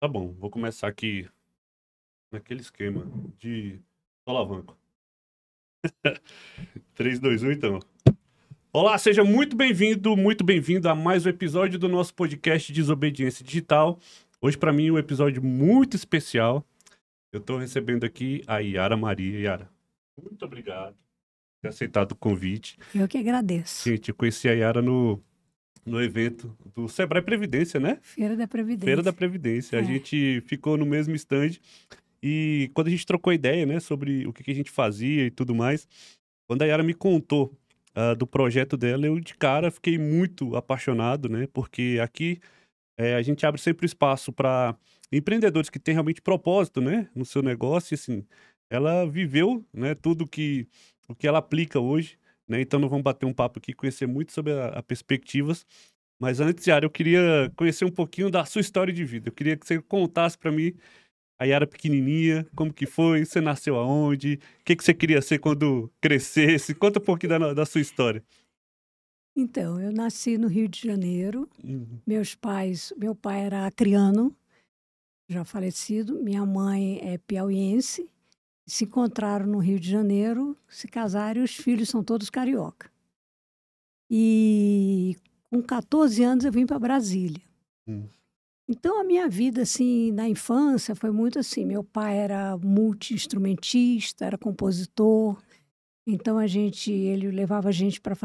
Tá bom, vou começar aqui naquele esquema de solavanco. 3, 2, 1, então. Olá, seja muito bem-vindo a mais um episódio do nosso podcast Desobediência Digital. Hoje, para mim, um episódio muito especial. Eu tô recebendo aqui a Yara Maria. Yara, muito obrigado por ter aceitado o convite. Eu que agradeço. Gente, eu conheci a Yara no evento do Sebrae Previdência, né? Feira da Previdência. Feira da Previdência. A gente ficou no mesmo stand e quando a gente trocou ideia, né, sobre o que a gente fazia e tudo mais, quando a Yara me contou do projeto dela, eu de cara fiquei muito apaixonado, né, porque aqui a gente abre sempre espaço para empreendedores que têm realmente propósito, né, no seu negócio. E assim, ela viveu, né, o que ela aplica hoje, né, então nós vamos bater um papo aqui, conhecer muito sobre a perspectivas. Mas antes, Yara, eu queria conhecer um pouquinho da sua história de vida. Eu queria que você contasse para mim a Yara pequenininha, como que foi, você nasceu aonde, o que você queria ser quando crescesse. Conta um pouquinho da sua história. Então, eu nasci no Rio de Janeiro. Uhum. Meu pai era acriano, já falecido. Minha mãe é piauiense. Se encontraram no Rio de Janeiro, se casaram e os filhos são todos carioca. E com 14 anos eu vim para Brasília. Então, a minha vida, assim, na infância foi muito assim. Meu pai era multi-instrumentista, era compositor. Então, ele levava a gente para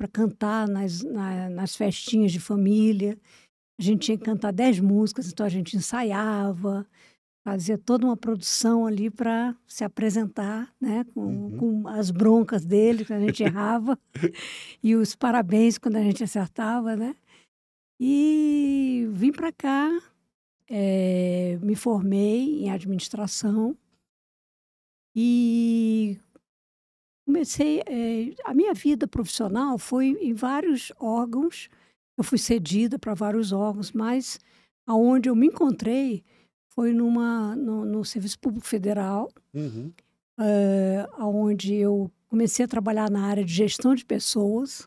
cantar nas festinhas de família. A gente tinha que cantar 10 músicas, então a gente ensaiava, fazia toda uma produção ali para se apresentar, né? Com as broncas dele, quando a gente errava, e os parabéns quando a gente acertava, né? E vim para cá, me formei em administração e comecei. A minha vida profissional foi em vários órgãos. Eu fui cedida para vários órgãos, mas aonde eu me encontrei foi no Serviço Público Federal, onde eu comecei a trabalhar na área de gestão de pessoas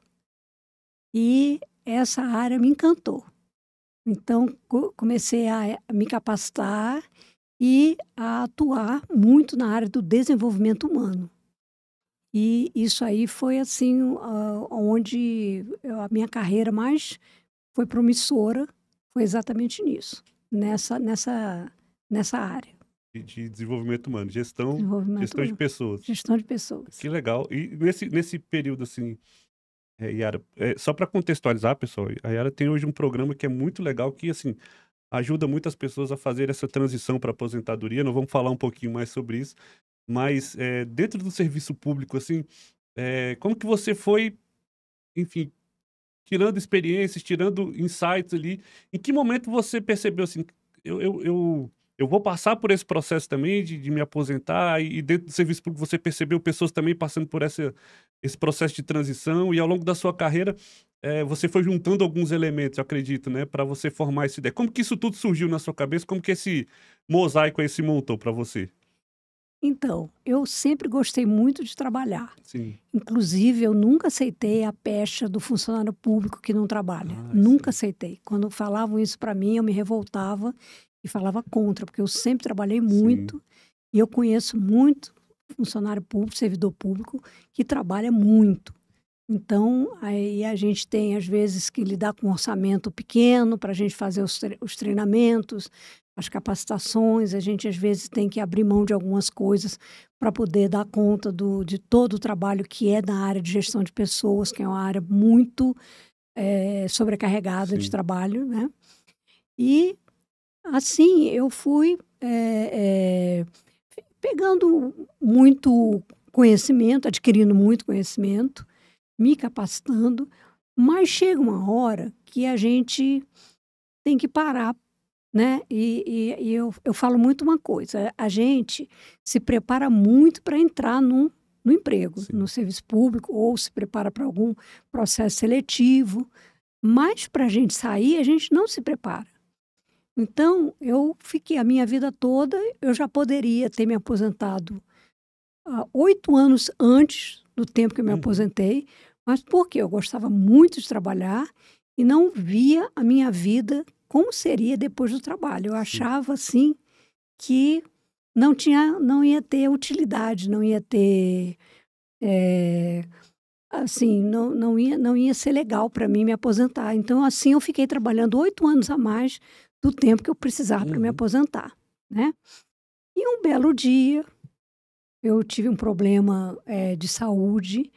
e essa área me encantou. Então, comecei a me capacitar e a atuar muito na área do desenvolvimento humano. E isso aí foi assim, onde a minha carreira mais foi promissora, foi exatamente nisso, nessa área. De desenvolvimento humano, gestão de pessoas. Gestão de pessoas. Que legal. E nesse período, assim, Yara, só para contextualizar, pessoal, a Yara tem hoje um programa que é muito legal, que, assim, ajuda muitas pessoas a fazer essa transição para aposentadoria. Nós vamos falar um pouquinho mais sobre isso. Mas dentro do serviço público, assim, como que você foi, enfim, tirando experiências, tirando insights ali? Em que momento você percebeu assim, eu vou passar por esse processo também de me aposentar, e dentro do serviço público você percebeu pessoas também passando por esse processo de transição, e ao longo da sua carreira você foi juntando alguns elementos, eu acredito, né, para você formar essa ideia. Como que isso tudo surgiu na sua cabeça? Como que esse mosaico aí se montou para você? Então, eu sempre gostei muito de trabalhar. Sim. Inclusive, eu nunca aceitei a pecha do funcionário público que não trabalha. Sim. Nunca aceitei. Quando falavam isso para mim, eu me revoltava e falava contra, porque eu sempre trabalhei muito. Sim. E eu conheço muito funcionário público, servidor público, que trabalha muito. Então, aí a gente tem, às vezes, que lidar com um orçamento pequeno para a gente fazer os treinamentos, as capacitações. A gente, às vezes, tem que abrir mão de algumas coisas para poder dar conta de todo o trabalho que é na área de gestão de pessoas, que é uma área muito sobrecarregada. Sim. De trabalho, né? E, assim, eu fui pegando muito conhecimento, adquirindo muito conhecimento, me capacitando, mas chega uma hora que a gente tem que parar, né? E eu falo muito uma coisa: a gente se prepara muito para entrar no emprego, sim, no serviço público, ou se prepara para algum processo seletivo, mas para a gente sair, a gente não se prepara. Então, eu fiquei a minha vida toda, eu já poderia ter me aposentado 8 anos antes do tempo que eu me aposentei, mas porque eu gostava muito de trabalhar e não via a minha vida como seria depois do trabalho. Eu achava, assim, que não ia ter utilidade, não ia ter, assim, não ia ser legal para mim me aposentar. Então, assim, eu fiquei trabalhando 8 anos a mais do tempo que eu precisava para me aposentar, né. E um belo dia, eu tive um problema, de saúde,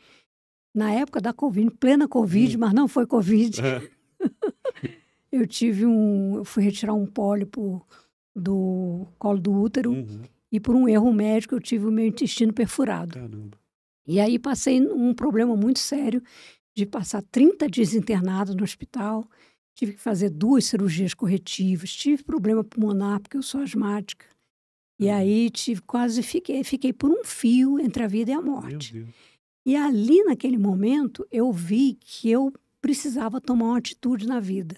na época da Covid, plena Covid, mas não foi Covid. Eu fui retirar um pólipo do colo do útero e por um erro médico eu tive o meu intestino perfurado. Caramba. E aí passei um problema muito sério de passar 30 dias internado no hospital, tive que fazer 2 cirurgias corretivas, tive problema pulmonar porque eu sou asmática. E aí fiquei por um fio entre a vida e a morte. Meu Deus. E ali naquele momento eu vi que eu precisava tomar uma atitude na vida.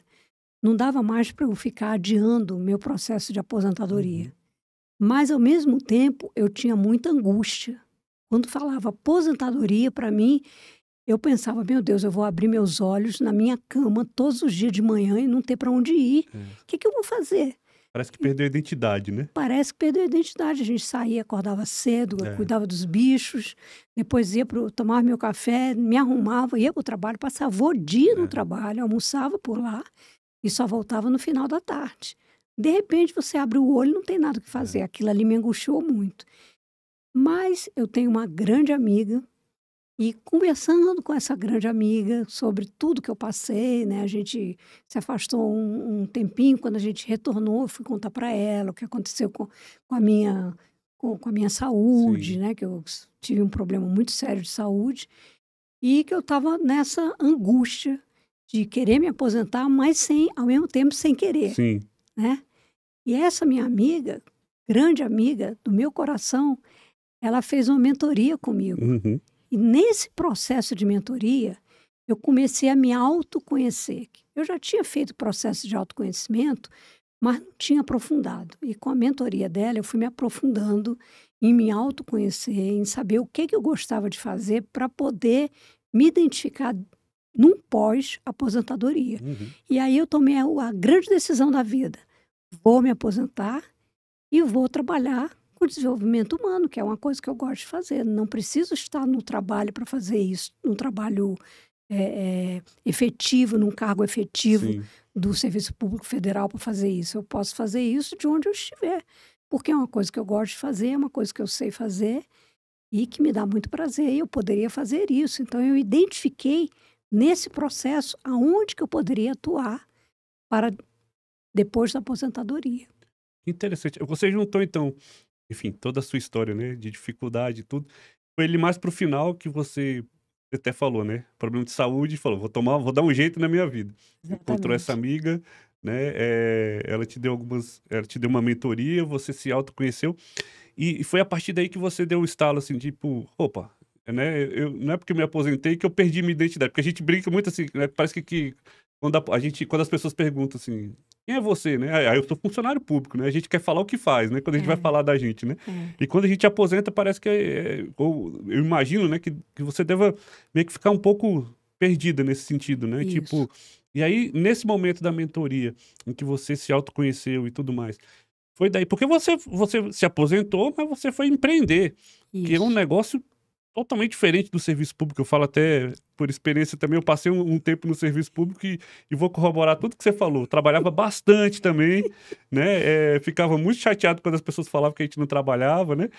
Não dava mais para eu ficar adiando o meu processo de aposentadoria. Mas, ao mesmo tempo, eu tinha muita angústia. Quando falava aposentadoria, para mim, eu pensava, meu Deus, eu vou abrir meus olhos na minha cama todos os dias de manhã e não ter para onde ir. O que eu vou fazer? Parece que perdeu a identidade, né? Parece que perdeu a identidade. A gente saía, acordava cedo, cuidava dos bichos, depois ia tomar meu café, me arrumava, ia para o trabalho, passava o dia no trabalho, almoçava por lá e só voltava no final da tarde. De repente, você abre o olho e não tem nada o que fazer. Aquilo ali me angustiou muito. Mas eu tenho uma grande amiga e conversando com essa grande amiga sobre tudo que eu passei, né? A gente se afastou um tempinho, quando a gente retornou, eu fui contar para ela o que aconteceu com a minha saúde, né? Que eu tive um problema muito sério de saúde e que eu estava nessa angústia de querer me aposentar, mas ao mesmo tempo sem querer, né? E essa minha amiga, grande amiga do meu coração, ela fez uma mentoria comigo. E nesse processo de mentoria, eu comecei a me autoconhecer. Eu já tinha feito processo de autoconhecimento, mas não tinha aprofundado. E com a mentoria dela, eu fui me aprofundando em me autoconhecer, em saber o que eu gostava de fazer para poder me identificar num pós-aposentadoria. E aí eu tomei a grande decisão da vida. Vou me aposentar e vou trabalhar com desenvolvimento humano, que é uma coisa que eu gosto de fazer. Não preciso estar no trabalho para fazer isso, num trabalho efetivo, num cargo efetivo do Serviço Público Federal para fazer isso. Eu posso fazer isso de onde eu estiver, porque é uma coisa que eu gosto de fazer, é uma coisa que eu sei fazer e que me dá muito prazer. E eu poderia fazer isso. Então, eu identifiquei nesse processo aonde que eu poderia atuar para depois da aposentadoria. Interessante. Você juntou, então, enfim, toda a sua história, né, de dificuldade e tudo. Foi ele mais pro final que você até falou, né, problema de saúde, falou: vou dar um jeito na minha vida". Encontrou essa amiga, né, ela te deu uma mentoria, você se autoconheceu, e foi a partir daí que você deu o estalo, assim, tipo: "Opa, né, não é porque eu me aposentei que eu perdi minha identidade", porque a gente brinca muito assim, né, parece que quando as pessoas perguntam assim: "Quem é você?", né, aí eu sou funcionário público, né, a gente quer falar o que faz, né, quando a gente vai falar da gente, né. E quando a gente aposenta parece que ou eu imagino, né, que você deva meio que ficar um pouco perdida nesse sentido, né, Isso. tipo, e aí nesse momento da mentoria, em que você se autoconheceu e tudo mais, foi daí porque você se aposentou, mas você foi empreender, que é um Isso. negócio totalmente diferente do serviço público. Eu falo até por experiência também, eu passei um tempo no serviço público e vou corroborar tudo que você falou. Trabalhava bastante também, né, ficava muito chateado quando as pessoas falavam que a gente não trabalhava, né,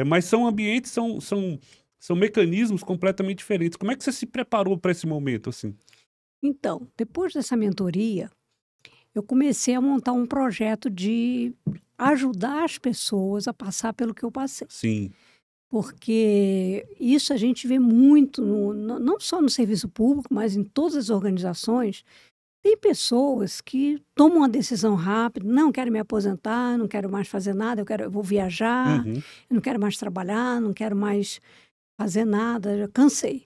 mas são ambientes, são mecanismos completamente diferentes. Como é que você se preparou para esse momento, assim? Então, depois dessa mentoria, eu comecei a montar um projeto de ajudar as pessoas a passar pelo que eu passei. Sim. Porque isso a gente vê muito, não só no serviço público, mas em todas as organizações. Tem pessoas que tomam uma decisão rápida, não quero me aposentar, não quero mais fazer nada, eu vou viajar, eu não quero mais trabalhar, não quero mais fazer nada, já cansei.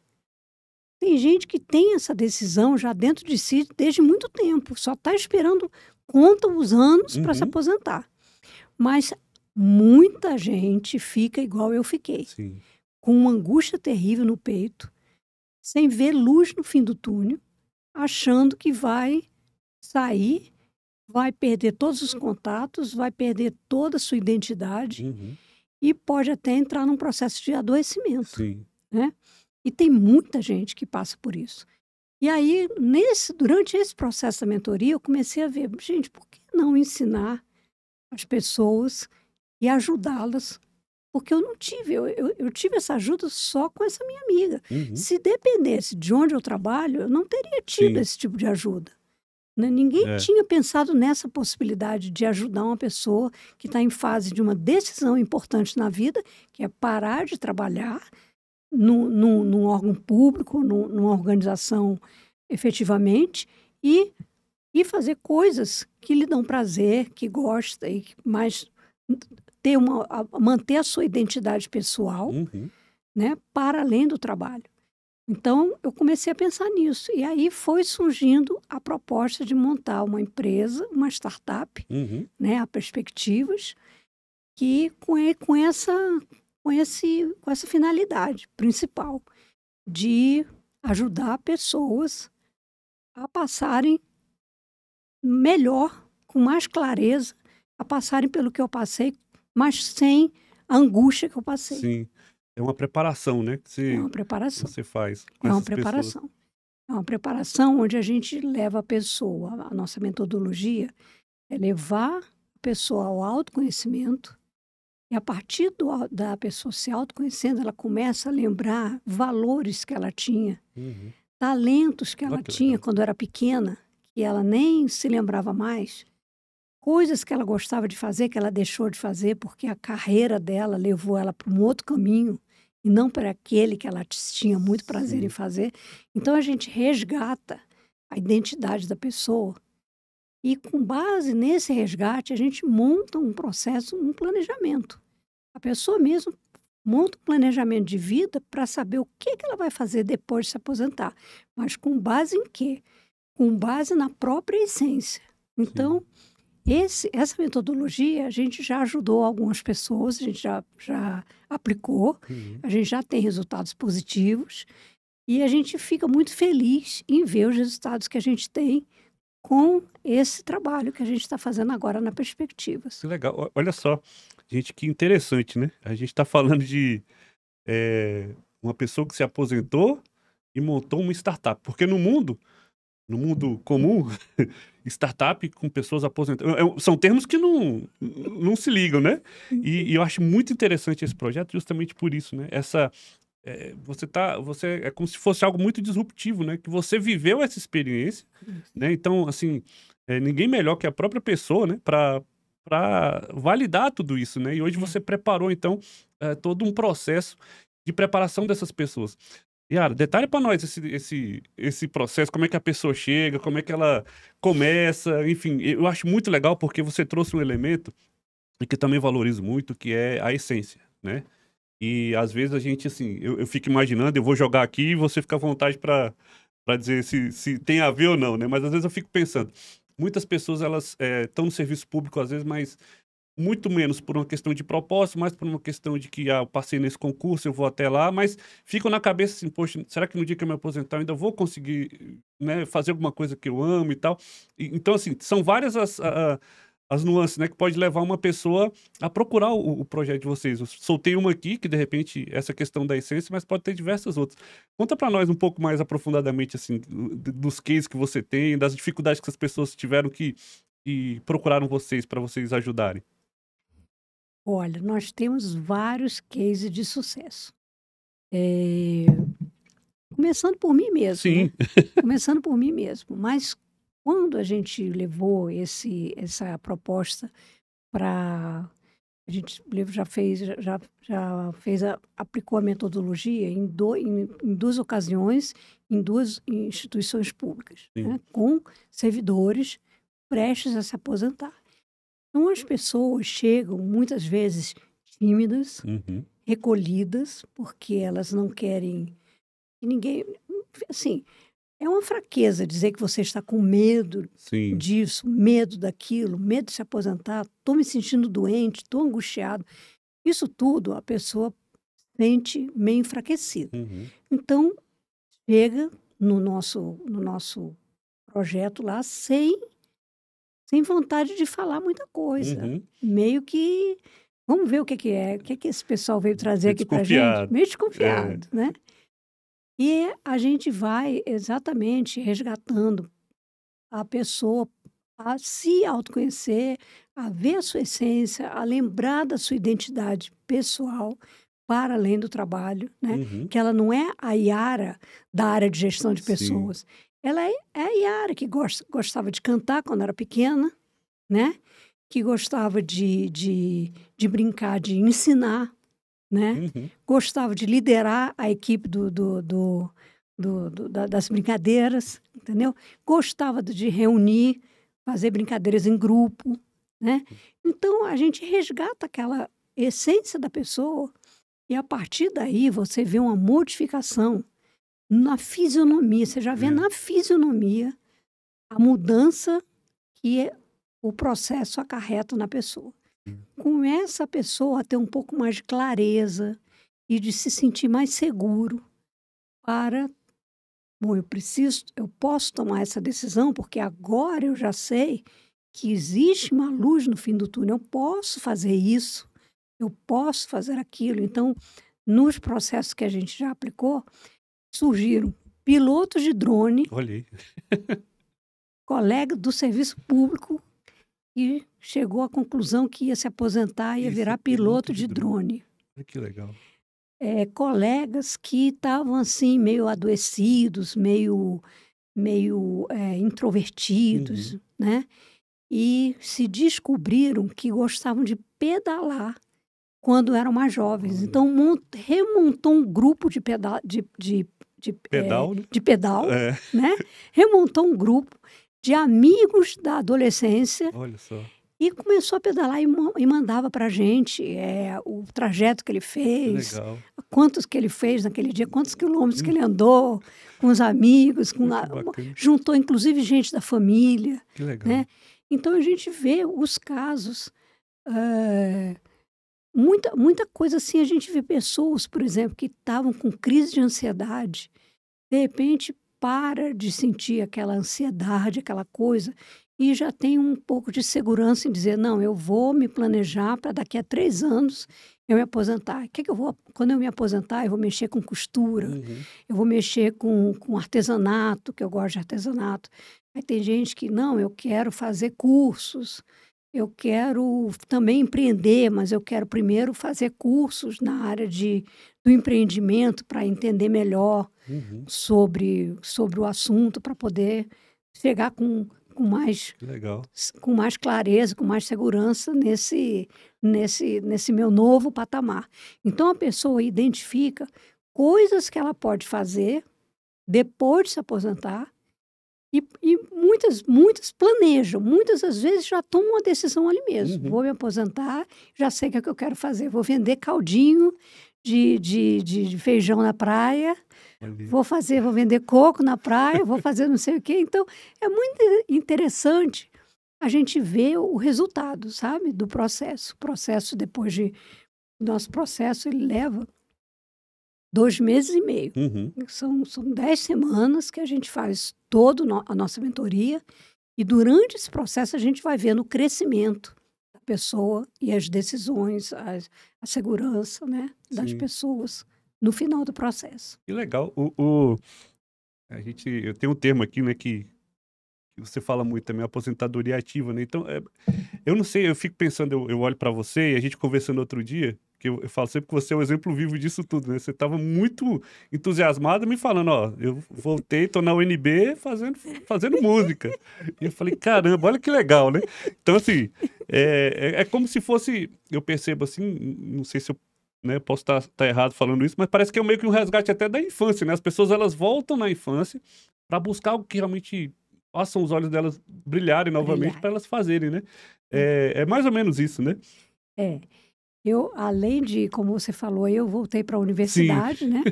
Tem gente que tem essa decisão já dentro de si desde muito tempo, só está esperando, conta os anos para se aposentar. Mas muita gente fica igual eu fiquei, Sim. com uma angústia terrível no peito, sem ver luz no fim do túnel, achando que vai sair vai perder todos os contatos, vai perder toda a sua identidade Uhum. e pode até entrar num processo de adoecimento, Sim. né? E tem muita gente que passa por isso. E aí, durante esse processo da mentoria, eu comecei a ver, gente, por que não ensinar as pessoas e ajudá-las? Porque eu não tive, eu tive essa ajuda só com essa minha amiga. Uhum. Se dependesse de onde eu trabalho, eu não teria tido Sim. esse tipo de ajuda, né? Ninguém É. tinha pensado nessa possibilidade de ajudar uma pessoa que está em fase de uma decisão importante na vida, que é parar de trabalhar num órgão público, numa organização efetivamente, e fazer coisas que lhe dão prazer, que gosta, mas manter a sua identidade pessoal, Uhum. né, para além do trabalho. Então, eu comecei a pensar nisso. E aí foi surgindo a proposta de montar uma empresa, uma startup, Uhum. né, a Perspectivas, que com essa finalidade principal de ajudar pessoas a passarem melhor, com mais clareza, a passarem pelo que eu passei, mas sem a angústia que eu passei. Sim. É uma preparação, né, É uma preparação. você faz com É uma essas pessoas. preparação. É uma preparação onde a gente leva a pessoa, a nossa metodologia é levar a pessoa ao autoconhecimento, e a partir da pessoa se autoconhecendo, ela começa a lembrar valores que ela tinha, Uhum. talentos que Olha ela que tinha legal. quando era pequena, que ela nem se lembrava mais, coisas que ela gostava de fazer, que ela deixou de fazer porque a carreira dela levou ela para um outro caminho e não para aquele que ela tinha muito prazer em Sim. fazer. Então a gente resgata a identidade da pessoa e, com base nesse resgate, a gente monta um processo, um planejamento. A pessoa mesmo monta um planejamento de vida para saber o que ela vai fazer depois de se aposentar. Mas com base em quê? Com base na própria essência. Sim. Então, essa metodologia, a gente já ajudou algumas pessoas, a gente já aplicou, Uhum. a gente já tem resultados positivos e a gente fica muito feliz em ver os resultados que a gente tem com esse trabalho que a gente está fazendo agora na Perspectivas. Que legal. Olha só, gente, que interessante, né. A gente tá falando de, uma pessoa que se aposentou e montou uma startup, porque no mundo comum, startup com pessoas aposentadas são termos que não se ligam, né. E eu acho muito interessante esse projeto justamente por isso, né, você é como se fosse algo muito disruptivo, né, que você viveu essa experiência, Isso. né, então assim, ninguém melhor que a própria pessoa, né, para validar tudo isso, né, e hoje É. você preparou então, todo um processo de preparação dessas pessoas. Yara, detalhe para nós esse processo, como é que a pessoa chega, como é que ela começa, enfim, eu acho muito legal porque você trouxe um elemento, e que eu também valorizo muito, que é a essência, né. E às vezes a gente, assim, eu fico imaginando, eu vou jogar aqui e você fica à vontade para dizer se tem a ver ou não, né, mas às vezes eu fico pensando, muitas pessoas elas, estão no serviço público às vezes, mas muito menos por uma questão de propósito, mais por uma questão de que, eu passei nesse concurso, eu vou até lá, mas ficam na cabeça assim: "Poxa, será que no dia que eu me aposentar eu ainda vou conseguir, né, fazer alguma coisa que eu amo e tal?". Então, assim, são várias as nuances, né, que pode levar uma pessoa a procurar o projeto de vocês. Eu soltei uma aqui que, de repente, essa questão da essência, mas pode ter diversas outras. Conta para nós um pouco mais aprofundadamente, assim, dos cases que você tem, das dificuldades que as pessoas tiveram que procuraram vocês para vocês ajudarem. Olha, nós temos vários cases de sucesso. Eh, Começando por mim mesmo, né? Sim. Começando por mim mesmo. Mas quando a gente levou essa proposta para a gente já fez aplicou a metodologia em 2 ocasiões, em 2 instituições públicas, Sim. né, com servidores prestes a se aposentar. Então as pessoas chegam muitas vezes tímidas, Uhum. recolhidas, porque elas não querem que ninguém, assim, é uma fraqueza dizer que você está com medo Sim. disso, medo daquilo, medo de se aposentar, estou me sentindo doente, estou angustiado. Isso tudo a pessoa sente meio enfraquecida. Uhum. Então, chega no nosso projeto lá sem sem vontade de falar muita coisa. Uhum. Meio que, vamos ver o que é, o que esse pessoal veio trazer Meio aqui pra gente. desconfiado. Meio desconfiado, né? E a gente vai exatamente resgatando a pessoa a se autoconhecer, a ver a sua essência, a lembrar da sua identidade pessoal para além do trabalho, né? Uhum. Que ela não é a Yara da área de gestão de Sim. pessoas. Ela é a Yara que gostava de cantar quando era pequena, né? Que gostava de brincar, de ensinar, né? Uhum. Gostava de liderar a equipe das brincadeiras, entendeu? Gostava de reunir, fazer brincadeiras em grupo, né? Então, a gente resgata aquela essência da pessoa e, a partir daí, você vê uma modificação na fisionomia. Você já vê na fisionomia a mudança que o processo acarreta na pessoa. Começa a pessoa a ter um pouco mais de clareza e de se sentir mais seguro para... Bom, eu posso tomar essa decisão porque agora eu já sei que existe uma luz no fim do túnel. Eu posso fazer isso, eu posso fazer aquilo. Então, nos processos que a gente já aplicou, surgiram pilotos de drone, Olha aí. colega do serviço público, e chegou à conclusão que ia se aposentar e ia Isso, virar piloto de drone. Olha que legal. Colegas que estavam assim meio adoecidos, meio introvertidos, né? E se descobriram que gostavam de pedalar quando eram mais jovens. Então remontou um grupo de pedal, Pedal, né? de pedal, né? Remontou um grupo de amigos da adolescência. Olha só. E começou a pedalar e mandava para a gente o trajeto que ele fez, Legal. quantos que ele fez naquele dia, quantos quilômetros que ele andou com os amigos, juntou inclusive gente da família. Que legal. Né? Então a gente vê os casos, muita coisa assim. A gente vê pessoas, por exemplo, que estavam com crise de ansiedade, de repente para de sentir aquela ansiedade, aquela coisa, e já tem um pouco de segurança em dizer, não, eu vou me planejar para daqui a 3 anos eu me aposentar. Quando eu me aposentar, eu vou mexer com costura, eu vou mexer com artesanato, que eu gosto de artesanato. Aí tem gente que, não, eu quero fazer cursos, eu quero também empreender, mas eu quero primeiro fazer cursos na área do empreendimento para entender melhor sobre o assunto, para poder chegar com mais clareza, com mais segurança nesse meu novo patamar. Então, a pessoa identifica coisas que ela pode fazer depois de se aposentar e muitas planejam, muitas às vezes já tomam uma decisão ali mesmo. Vou me aposentar, já sei o que é que eu quero fazer. Vou vender caldinho de feijão na praia, vou vender coco na praia, vou fazer não sei o quê. Então, é muito interessante a gente ver o resultado, sabe, do processo. O processo, nosso processo, ele leva 2 meses e meio. São 10 semanas que a gente faz toda a nossa mentoria e durante esse processo a gente vai vendo o crescimento da pessoa e as decisões, a segurança, né, das pessoas no final do processo. Que legal. Eu tenho um termo aqui, né, que você fala muito também, aposentadoria ativa, né? Então, eu não sei, eu fico pensando, eu olho para você e a gente conversando outro dia, que eu falo sempre que você é o exemplo vivo disso tudo, né? Você estava muito entusiasmado me falando, ó, eu voltei, tô na UNB fazendo música. E eu falei, caramba, olha que legal, né? Então, assim, é como se fosse, eu percebo assim, não sei se eu posso estar errado falando isso, mas parece que é meio que um resgate até da infância, né? As pessoas, elas voltam na infância para buscar algo que realmente façam os olhos delas brilharem novamente para elas fazerem, né? É mais ou menos isso, né? Além de, como você falou, eu voltei para a universidade, né?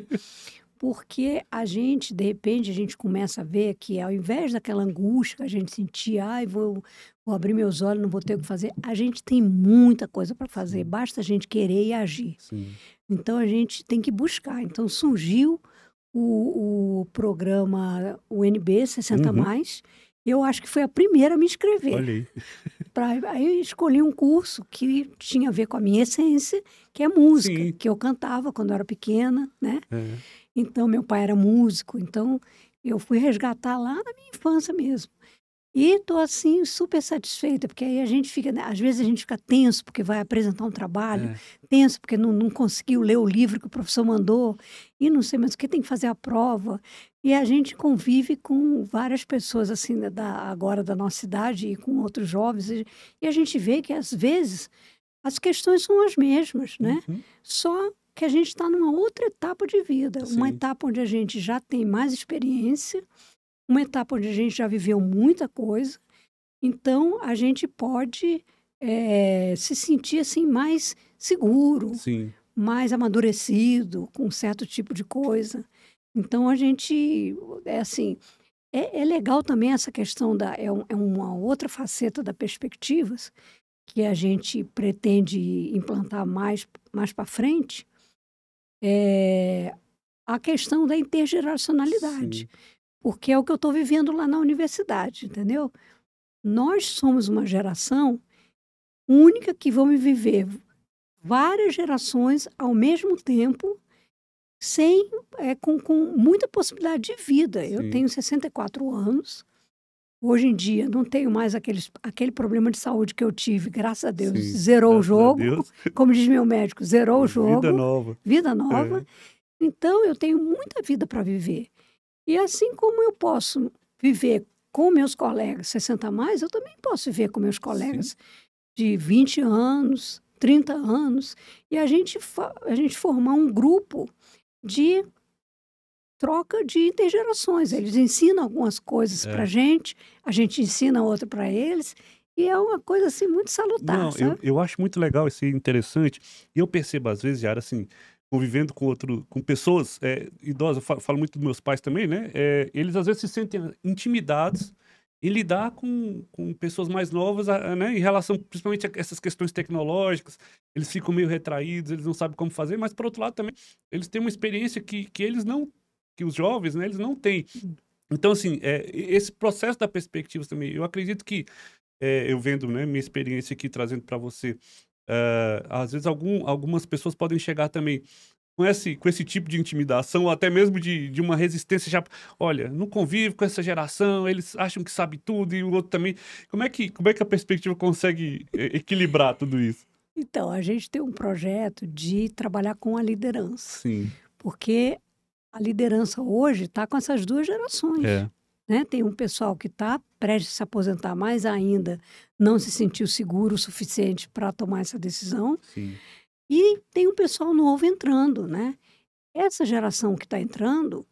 Porque de repente, a gente começa a ver que ao invés daquela angústia que a gente sentia, vou abrir meus olhos, não vou ter o que fazer, a gente tem muita coisa para fazer, basta a gente querer e agir. Então, a gente tem que buscar. Então, surgiu o programa UNB 60+, Eu acho que foi a primeira a me inscrever. Olha aí. Aí eu escolhi um curso que tinha a ver com a minha essência, que é música, Sim. que eu cantava quando eu era pequena, né? É. Então, meu pai era músico, então eu fui resgatar lá na minha infância mesmo. E tô assim super satisfeita, porque aí a gente fica, né, às vezes a gente fica tenso porque vai apresentar um trabalho, É. tenso porque não conseguiu ler o livro que o professor mandou, e não sei mais o que, tem que fazer a prova. E a gente convive com várias pessoas assim, né, agora da nossa idade e com outros jovens, e a gente vê que às vezes as questões são as mesmas, né? Uhum. Só que a gente está numa outra etapa de vida, uma Sim. etapa onde a gente já tem mais experiência, uma etapa onde a gente já viveu muita coisa, então a gente pode se sentir assim mais seguro, Sim. mais amadurecido com um certo tipo de coisa. Então a gente, assim, é legal também essa questão é uma outra faceta da perspectivas que a gente pretende implantar mais para frente, é a questão da intergeracionalidade. Sim. Porque é o que eu estou vivendo lá na universidade, entendeu? Nós somos uma geração única que vamos viver várias gerações ao mesmo tempo, sem, com muita possibilidade de vida. Eu Sim. tenho 64 anos. Hoje em dia, não tenho mais aquele problema de saúde que eu tive, graças a Deus. Sim. Zerou o Graças a jogo, Deus. como diz meu médico, zerou o jogo. Vida nova. Vida nova. É. Então, eu tenho muita vida para viver. E assim como eu posso viver com meus colegas 60 a mais, eu também posso viver com meus colegas de 20 anos, 30 anos, e a gente formar um grupo de troca de intergerações. Eles ensinam algumas coisas para a gente ensina outra para eles, e é uma coisa assim muito salutar, Não, sabe? eu acho muito legal isso aí, interessante. E eu percebo às vezes, Yara, assim, convivendo com pessoas idosas, eu falo muito dos meus pais também, né? Eles às vezes se sentem intimidados em lidar com pessoas mais novas, né? Em relação principalmente a essas questões tecnológicas. Eles ficam meio retraídos, eles não sabem como fazer, mas por outro lado também, eles têm uma experiência que eles não, que os jovens, né? Eles não têm. Então, assim, esse processo da perspectiva também, eu acredito que eu vendo, né, minha experiência aqui trazendo para você, às vezes algumas pessoas podem chegar também com esse tipo de intimidação, ou até mesmo de uma resistência já. Olha, não convivo com essa geração, eles acham que sabe tudo e o outro também. Como é que a perspectiva consegue equilibrar tudo isso? Então, a gente tem um projeto de trabalhar com a liderança, Sim. porque a liderança hoje está com essas duas gerações. Né? Tem um pessoal que está prestes a se aposentar, mas ainda não se sentiu seguro o suficiente para tomar essa decisão. Sim. E tem um pessoal novo entrando, né? Essa geração que está entrando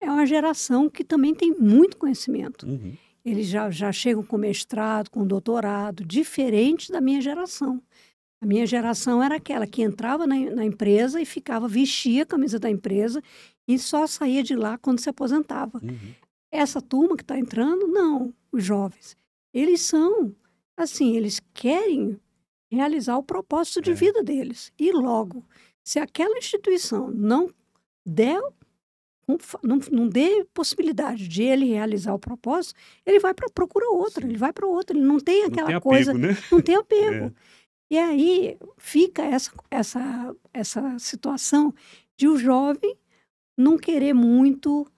é uma geração que também tem muito conhecimento. Uhum. Eles já chegam com mestrado, com doutorado, diferente da minha geração. A minha geração era aquela que entrava na empresa e ficava, vestia a camisa da empresa e só saía de lá quando se aposentava. Uhum. Essa turma que está entrando, não, os jovens. Eles são, assim, eles querem realizar o propósito de vida deles. E logo, se aquela instituição não der, não dê possibilidade de ele realizar o propósito, ele vai procura outra, ele vai para outra. Ele não tem aquela Não tem coisa, apego, né? não tem apego. E aí fica essa situação de o jovem não querer muito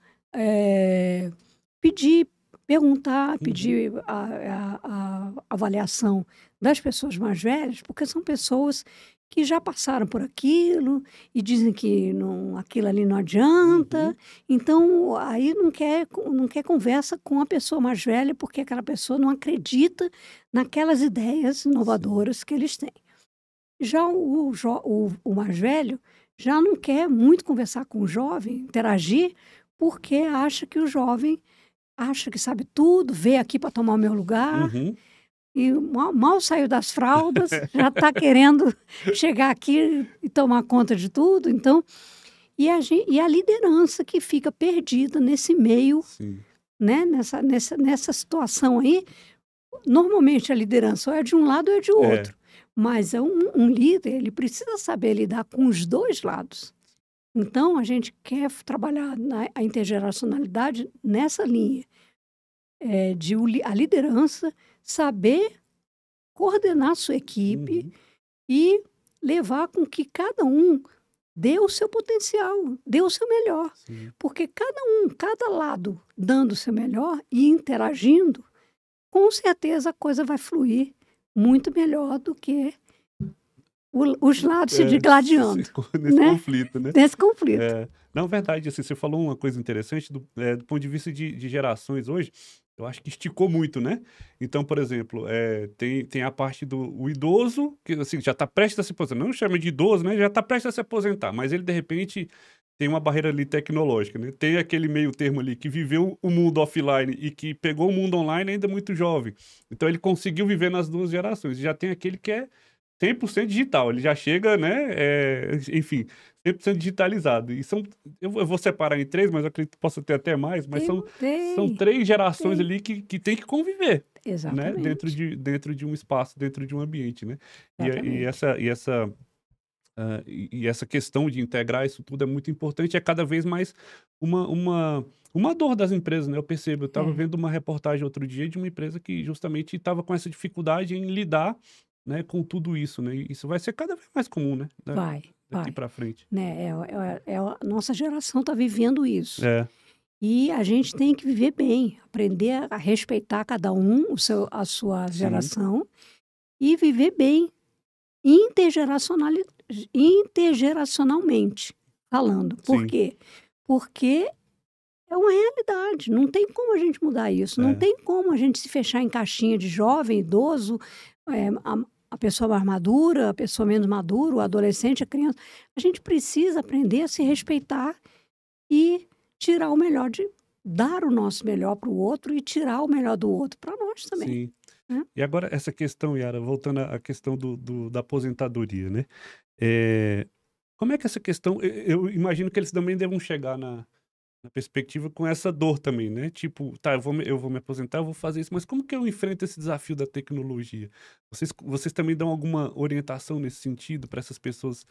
perguntar, pedir a avaliação das pessoas mais velhas, porque são pessoas que já passaram por aquilo e dizem que aquilo ali não adianta. Uhum. Então, aí não quer conversa com a pessoa mais velha, porque aquela pessoa não acredita naquelas ideias inovadoras que eles têm. Já o mais velho já não quer muito conversar com o jovem, interagir, porque acha que o jovem acha que sabe tudo, veio aqui para tomar o meu lugar, e mal saiu das fraldas, já está querendo chegar aqui e tomar conta de tudo. Então, e a liderança que fica perdida nesse meio, né? Nessa situação aí. Normalmente a liderança ou é de um lado ou é de outro, mas um líder, ele precisa saber lidar com os dois lados. Então, a gente quer trabalhar a intergeracionalidade nessa linha. a liderança saber coordenar sua equipe e levar com que cada um dê o seu potencial, dê o seu melhor. Sim. Porque cada lado dando o seu melhor e interagindo, com certeza a coisa vai fluir muito melhor do que os lados se digladiando. Nesse conflito, né? Nesse conflito. Na verdade, assim, você falou uma coisa interessante do ponto de vista de gerações hoje, eu acho que esticou muito, né? Então, por exemplo, tem a parte do idoso, que assim, já está prestes a se aposentar. Não chama de idoso, né? Já está prestes a se aposentar, mas ele, de repente, tem uma barreira ali tecnológica, né? Tem aquele meio termo ali que viveu o mundo offline e que pegou o mundo online ainda muito jovem. Então, ele conseguiu viver nas duas gerações. Já tem aquele que é 100% digital, ele já chega, né, enfim, 100% digitalizado. E eu vou separar em 3, mas eu acredito que possa ter até mais, mas são 3 gerações ali que tem que conviver, né, dentro de um espaço, dentro de um ambiente, né? E essa questão de integrar isso tudo é muito importante, é cada vez mais uma dor das empresas, né? Eu percebo, eu estava vendo uma reportagem outro dia de uma empresa que justamente estava com essa dificuldade em lidar, né, com tudo isso, né? E isso vai ser cada vez mais comum, né? Daqui para frente. Né? A nossa geração está vivendo isso. É. E a gente tem que viver bem, aprender a respeitar cada um, a sua geração, e viver bem intergeracionalmente falando. Por quê? Porque é uma realidade, não tem como a gente mudar isso, não tem como a gente se fechar em caixinha de jovem, idoso, a pessoa mais madura, a pessoa menos madura, o adolescente, a criança. A gente precisa aprender a se respeitar e tirar o melhor dar o nosso melhor para o outro e tirar o melhor do outro para nós também. Sim. E agora essa questão, Yara, voltando à questão da aposentadoria, né? Como é que essa questão... Eu imagino que eles também devam chegar na perspectiva com essa dor também, né? Tipo, tá, eu vou me aposentar, eu vou fazer isso, mas como que eu enfrento esse desafio da tecnologia? Vocês também dão alguma orientação nesse sentido para essas pessoas,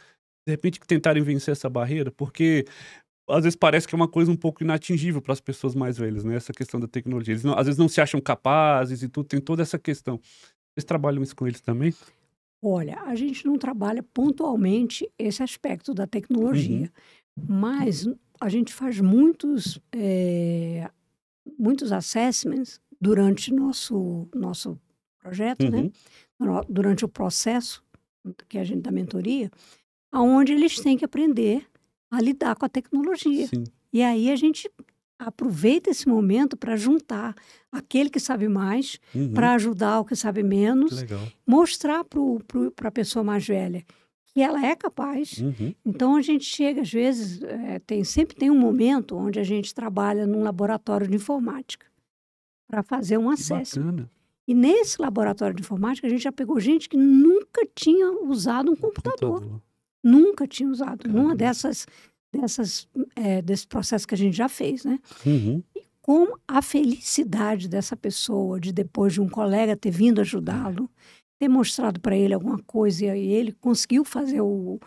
de repente, que tentarem vencer essa barreira? Porque às vezes parece que é uma coisa um pouco inatingível para as pessoas mais velhas, né? Essa questão da tecnologia. Eles às vezes não se acham capazes e tudo, tem toda essa questão. Vocês trabalham isso com eles também? Olha, a gente não trabalha pontualmente esse aspecto da tecnologia, mas a gente faz muitos assessments durante nosso projeto, né? Durante o processo da mentoria, onde eles têm que aprender a lidar com a tecnologia. Sim. E aí a gente aproveita esse momento para juntar aquele que sabe mais, para ajudar o que sabe menos, mostrar para a pessoa mais velha que ela é capaz. Então, a gente chega, às vezes, sempre tem um momento onde a gente trabalha num laboratório de informática para fazer um assessment. E nesse laboratório de informática, a gente já pegou gente que nunca tinha usado um computador. Nunca tinha usado. Numa desses processos que a gente já fez, né? E com a felicidade dessa pessoa, de depois de um colega ter vindo ajudá-lo, ter mostrado para ele alguma coisa e ele conseguiu fazer o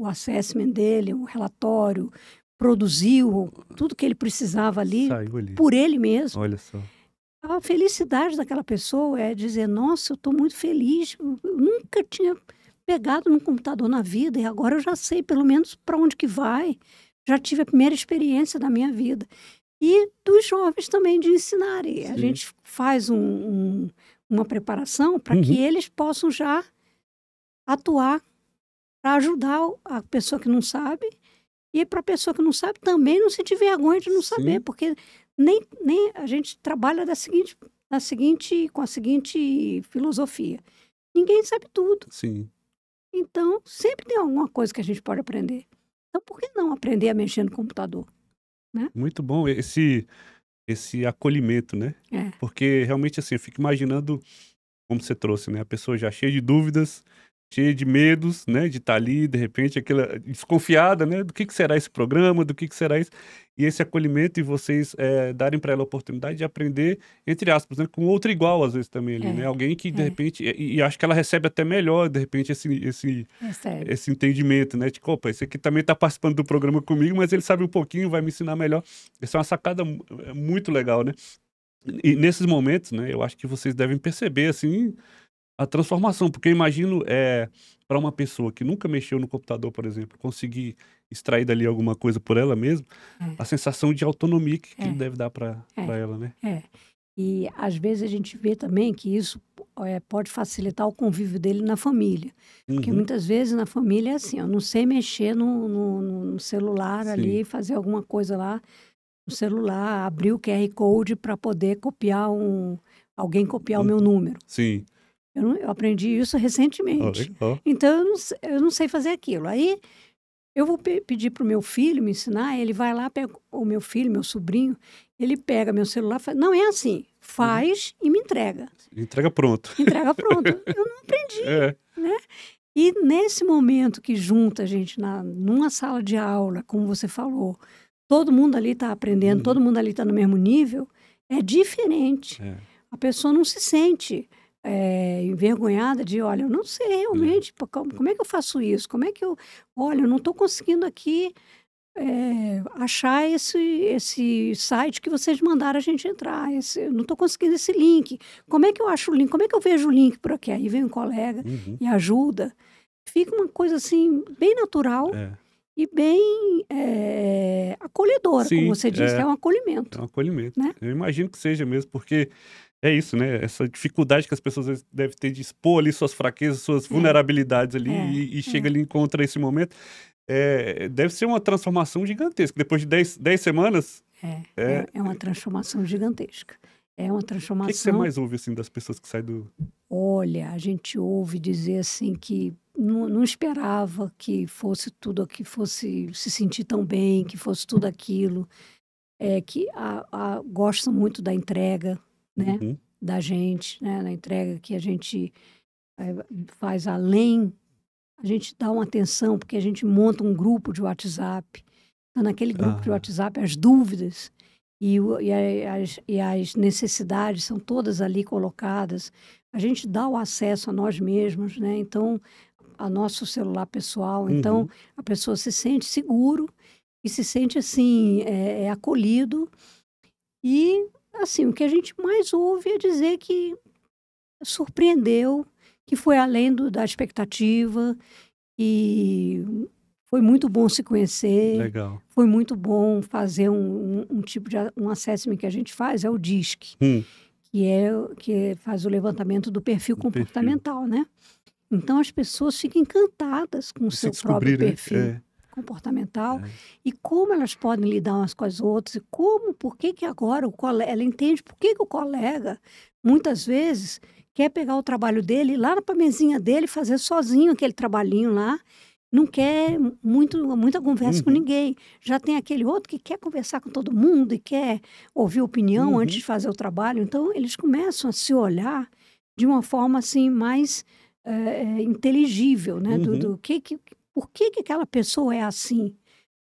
assessment dele, o relatório, produziu tudo que ele precisava ali por ele mesmo. Olha só. A felicidade daquela pessoa é dizer, nossa, eu estou muito feliz, eu nunca tinha pegado num computador na vida e agora eu já sei pelo menos para onde que vai, já tive a primeira experiência da minha vida. E dos jovens também de ensinarem. A gente faz uma preparação para que eles possam já atuar para ajudar a pessoa que não sabe e para a pessoa que não sabe também não sentir vergonha de não saber, porque nem a gente trabalha com a seguinte filosofia. Ninguém sabe tudo. Sim. Então, sempre tem alguma coisa que a gente pode aprender. Então, por que não aprender a mexer no computador? Né? Muito bom esse acolhimento, né? Porque realmente assim, eu fico imaginando como você trouxe, né? A pessoa já cheia de dúvidas, cheia de medos, né? De estar ali, de repente, aquela desconfiada, né? Do que será esse programa, do que será isso. E esse acolhimento e vocês darem para ela a oportunidade de aprender, entre aspas, né? Com outro igual, às vezes, também ali, né? Alguém que, de repente, e acho que ela recebe até melhor, de repente, esse entendimento, né? Tipo, opa, esse aqui também está participando do programa comigo, mas ele sabe um pouquinho, vai me ensinar melhor. Essa é uma sacada muito legal, né? E nesses momentos, né, eu acho que vocês devem perceber, assim, a transformação, porque eu imagino, para uma pessoa que nunca mexeu no computador, por exemplo, conseguir extrair dali alguma coisa por ela mesma, É, a sensação de autonomia que aquilo é, deve dar para é, ela, né. é. E às vezes a gente vê também que isso pode facilitar o convívio dele na família. Porque Uhum, muitas vezes na família é assim, eu não sei mexer no celular sim. ali, fazer alguma coisa lá no celular, abrir o QR Code para poder copiar alguém copiar o Uhum. meu número. Sim. Eu aprendi isso Ó, recentemente. legal. Então eu não sei fazer aquilo. Aí eu vou pedir para o meu filho me ensinar, ele vai lá, pega o meu filho, meu sobrinho, ele pega meu celular e fala, não é assim, Uhum. faz e me entrega. Entrega pronto. Entrega pronto. Eu não aprendi, É. né? E nesse momento que junta a gente numa sala de aula, como você falou, todo mundo ali está aprendendo, todo Uhum. mundo ali está no mesmo nível, é diferente. É, A pessoa não se sente envergonhada de, olha, eu não sei é. realmente, pô, como é que eu faço isso? Como é que olha, eu não estou conseguindo aqui achar esse site que vocês mandaram a gente entrar, eu não estou conseguindo esse link. Como é que eu acho o link? Como é que eu vejo o link por aqui? Aí vem um colega Uhum. e ajuda. Fica uma coisa assim, bem natural É. e bem acolhedora, como Sim, você disse, é é. um É acolhimento, um acolhimento. né? Eu imagino que seja mesmo, porque é isso, né, essa dificuldade que as pessoas às vezes devem ter de expor ali suas fraquezas, suas É, vulnerabilidades ali, é, e chega é. ali e encontra esse momento, deve ser uma transformação gigantesca. Depois de 10 semanas, É uma transformação gigantesca. É uma o que que você transformação. mais ouve, assim, das pessoas que saem do Olha, a gente ouve dizer assim que não esperava que fosse tudo, que fosse se sentir tão bem, que fosse tudo aquilo. Que gostam muito da entrega, né? Uhum. Da gente, né? Da entrega que a gente faz além. A gente dá uma atenção, porque a gente monta um grupo de WhatsApp. Então, naquele grupo de Ah, WhatsApp, as dúvidas e as necessidades são todas ali colocadas. A gente dá o acesso a nós mesmos, né? Então, a nosso celular pessoal. Então, uhum. a pessoa se sente seguro e se sente assim, acolhido. E, assim, o que a gente mais ouve é dizer que surpreendeu, que foi além da expectativa, e foi muito bom se conhecer, Legal. foi muito bom fazer um tipo de um assessment que a gente faz, é o DISC, Hum, que faz o levantamento do perfil do perfil. comportamental, né. Então as pessoas ficam encantadas com o De se seu próprio descobrir, né. perfil comportamental É. e como elas podem lidar umas com as outras e por que que agora ela entende por que que o colega, muitas vezes, quer pegar o trabalho dele, ir lá para a mesinha dele, fazer sozinho aquele trabalhinho lá, não quer muita conversa com Uhum, ninguém. Já tem aquele outro que quer conversar com todo mundo e quer ouvir opinião antes uhum, de fazer o trabalho. Então eles começam a se olhar de uma forma, assim, mais, inteligível, né, uhum. por que que aquela pessoa é assim?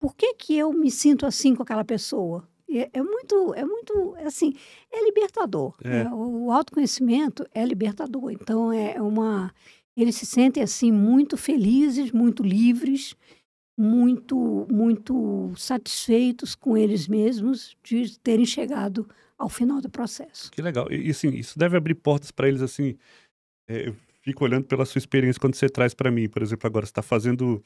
Por que que eu me sinto assim com aquela pessoa? Assim, é libertador, É. o autoconhecimento é libertador, então eles se sentem, assim, muito felizes, muito livres, muito satisfeitos com eles mesmos de terem chegado ao final do processo. Que legal. E assim, isso deve abrir portas para eles, assim, eu fico olhando pela sua experiência quando você traz para mim, por exemplo, agora você está fazendo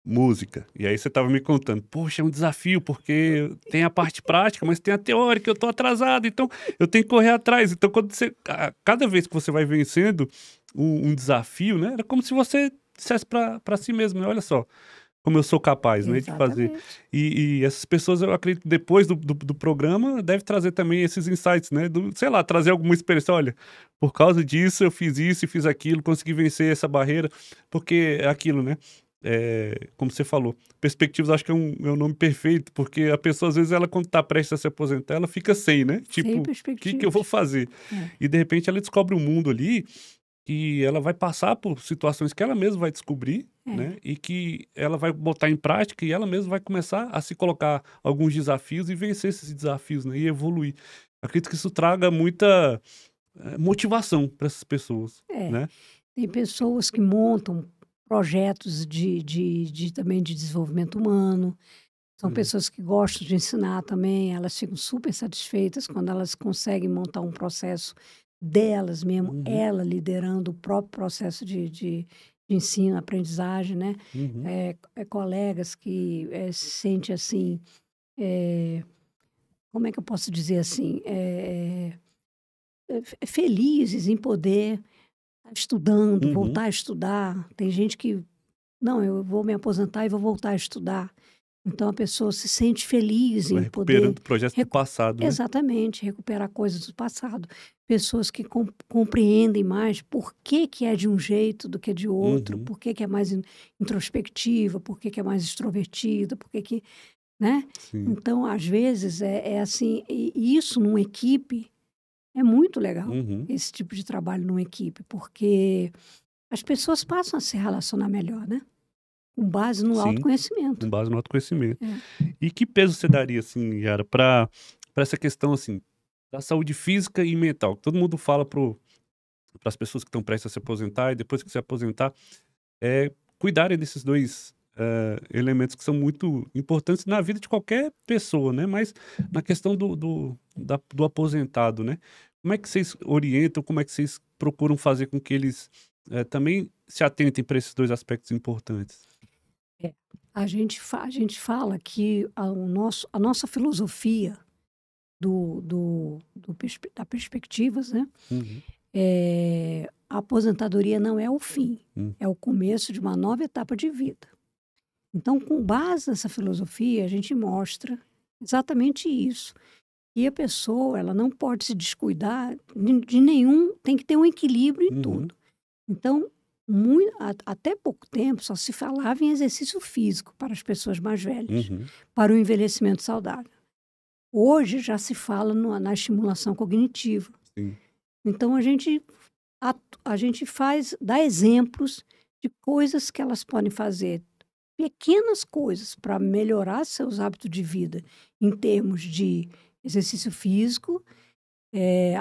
música, e aí você estava me contando: "Poxa, é um desafio, porque tem a parte prática, mas tem a teórica, eu tô atrasado, então eu tenho que correr atrás". Então quando você cada vez que você vai vencendo um desafio, né, era como se você dissesse para si mesmo, né: "Olha só, como eu sou capaz, né, de fazer". Exatamente. E essas pessoas, eu acredito que depois do programa, deve trazer também esses insights, né, sei lá, trazer alguma experiência: "Olha, por causa disso eu fiz isso e fiz aquilo, consegui vencer essa barreira", porque é aquilo, né, como você falou, perspectivas acho que é um nome perfeito, porque a pessoa às vezes ela quando tá prestes a se aposentar, ela fica sem, né, Sem tipo: "O "Que que eu vou perspectivas. fazer?". É, E de repente ela descobre um mundo ali que ela vai passar por situações que ela mesma vai descobrir, né, é, e que ela vai botar em prática e ela mesma vai começar a se colocar alguns desafios e vencer esses desafios, né, e evoluir. Acredito que isso traga muita, motivação para essas pessoas, é. né. Tem pessoas que montam projetos também de desenvolvimento humano, São pessoas que gostam de ensinar também, elas ficam super satisfeitas quando elas conseguem montar um processo delas mesmo, Uhum. ela liderando o próprio processo de ensino, aprendizagem, né? Uhum. Colegas que se sentem assim, como é que eu posso dizer assim, felizes em poder estar estudando, Uhum. voltar a estudar. Tem gente que, não, eu vou me aposentar e vou voltar a estudar. Então a pessoa se sente feliz Vai em poder recuperando projetos do passado, né? exatamente, recuperar coisas do passado. Pessoas que compreendem mais por que que é de um jeito do que de outro, Uhum. por que que é mais introspectiva, por que que é mais extrovertida, por que que, né? Sim. Então, às vezes, é assim, e isso numa equipe é muito legal, Uhum. esse tipo de trabalho numa equipe, porque as pessoas passam a se relacionar melhor, né? Com base no Sim, com autoconhecimento. base no autoconhecimento. É. E que peso você daria, assim, Yara, para essa questão, assim, da saúde física e mental? Todo mundo fala para as pessoas que estão prestes a se aposentar e depois que se aposentar, cuidarem desses dois elementos que são muito importantes na vida de qualquer pessoa, né? Mas na questão do aposentado, né? Como é que vocês orientam, como é que vocês procuram fazer com que eles também se atentem para esses dois aspectos importantes? É. A gente fala que a nossa filosofia da Perspectivas, né? Uhum. A aposentadoria não é o fim, Hum. é o começo de uma nova etapa de vida. Então, com base nessa filosofia, a gente mostra exatamente isso. E a pessoa, ela não pode se descuidar de nenhum, tem que ter um equilíbrio em Uhum. tudo. Então, até pouco tempo só se falava em exercício físico para as pessoas mais velhas, Uhum. para o envelhecimento saudável. Hoje já se fala na estimulação cognitiva. Sim. Então a gente dá exemplos de coisas que elas podem fazer, pequenas coisas para melhorar seus hábitos de vida em termos de exercício físico,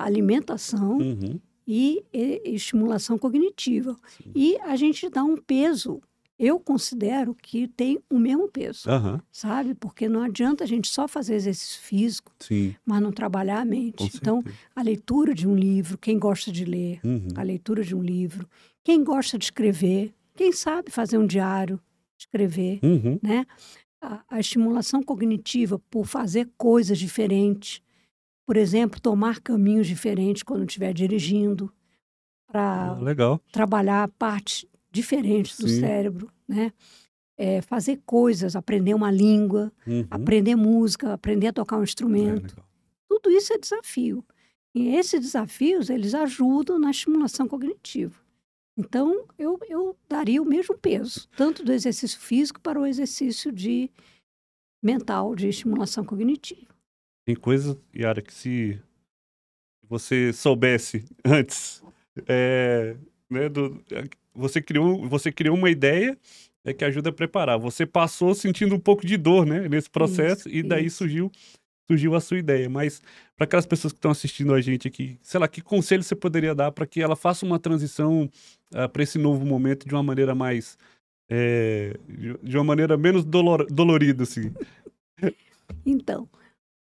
alimentação Uhum. e estimulação cognitiva. Sim. E a gente dá um peso, eu considero que tem o mesmo peso, Aham. sabe? Porque não adianta a gente só fazer exercício físico, Sim, mas não trabalhar a com mente. Então, certeza. a leitura de um livro, quem gosta de ler, a Uhum. leitura de um livro, quem gosta de escrever, quem sabe fazer um diário, escrever, Uhum. né? A estimulação cognitiva por fazer coisas diferentes, por exemplo, tomar caminhos diferentes quando estiver dirigindo, para Legal. trabalhar partes diferentes do Sim. cérebro, né? Fazer coisas, aprender uma língua, Uhum. aprender música, aprender a tocar um instrumento. Legal. Tudo isso é desafio. E esses desafios, eles ajudam na estimulação cognitiva. Então, eu daria o mesmo peso, tanto do exercício físico para o exercício mental, de estimulação cognitiva. Tem coisas, Yara, que se você soubesse antes, né, você criou uma ideia que ajuda a preparar. Você passou sentindo um pouco de dor, né, nesse processo, e daí Isso. surgiu a sua ideia. Mas para aquelas pessoas que estão assistindo a gente aqui, sei lá, que conselho você poderia dar para que ela faça uma transição para esse novo momento de uma maneira mais, de uma maneira menos dolorida, assim? Então,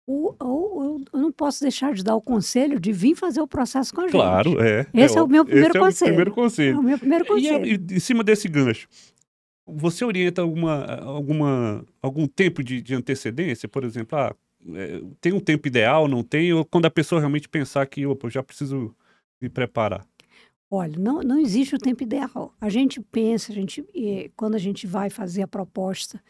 eu não posso deixar de dar o conselho de vir fazer o processo com a gente. Claro, Esse é o meu primeiro esse é o conselho. primeiro É conselho. o meu primeiro E conselho. em cima desse gancho, você orienta algum tempo de antecedência? Por exemplo, tem um tempo ideal, não tem? Ou quando a pessoa realmente pensar que, opa, eu já preciso me preparar? Olha, não existe o tempo ideal. A gente pensa, quando a gente vai fazer a proposta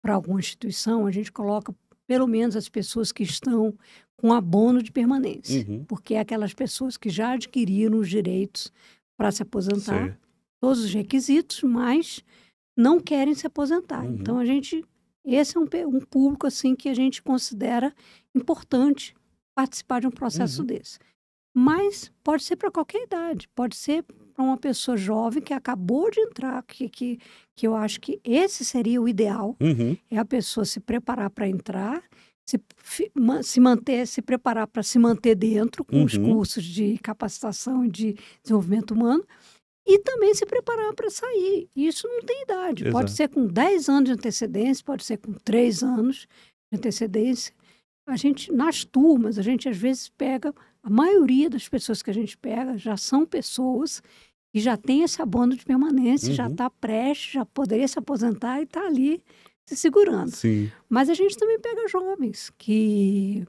para alguma instituição, a gente coloca pelo menos as pessoas que estão com abono de permanência, Uhum. porque é aquelas pessoas que já adquiriram os direitos para se aposentar, Certo. todos os requisitos, mas não querem se aposentar. Uhum. Então, esse é um público assim que a gente considera importante participar de um processo Uhum. desse. Mas pode ser para qualquer idade, pode ser para uma pessoa jovem que acabou de entrar, que eu acho que esse seria o ideal, Uhum. é a pessoa se preparar para entrar, se preparar para se manter dentro com os Uhum. cursos de capacitação e de desenvolvimento humano, e também se preparar para sair. Isso não tem idade. Exato. Pode ser com 10 anos de antecedência, pode ser com 3 anos de antecedência. A gente, nas turmas, a gente às vezes pega, a maioria das pessoas que a gente pega já são pessoas que já têm esse abono de permanência, já está prestes, já poderia se aposentar e está ali se segurando. Sim. Mas a gente também pega jovens que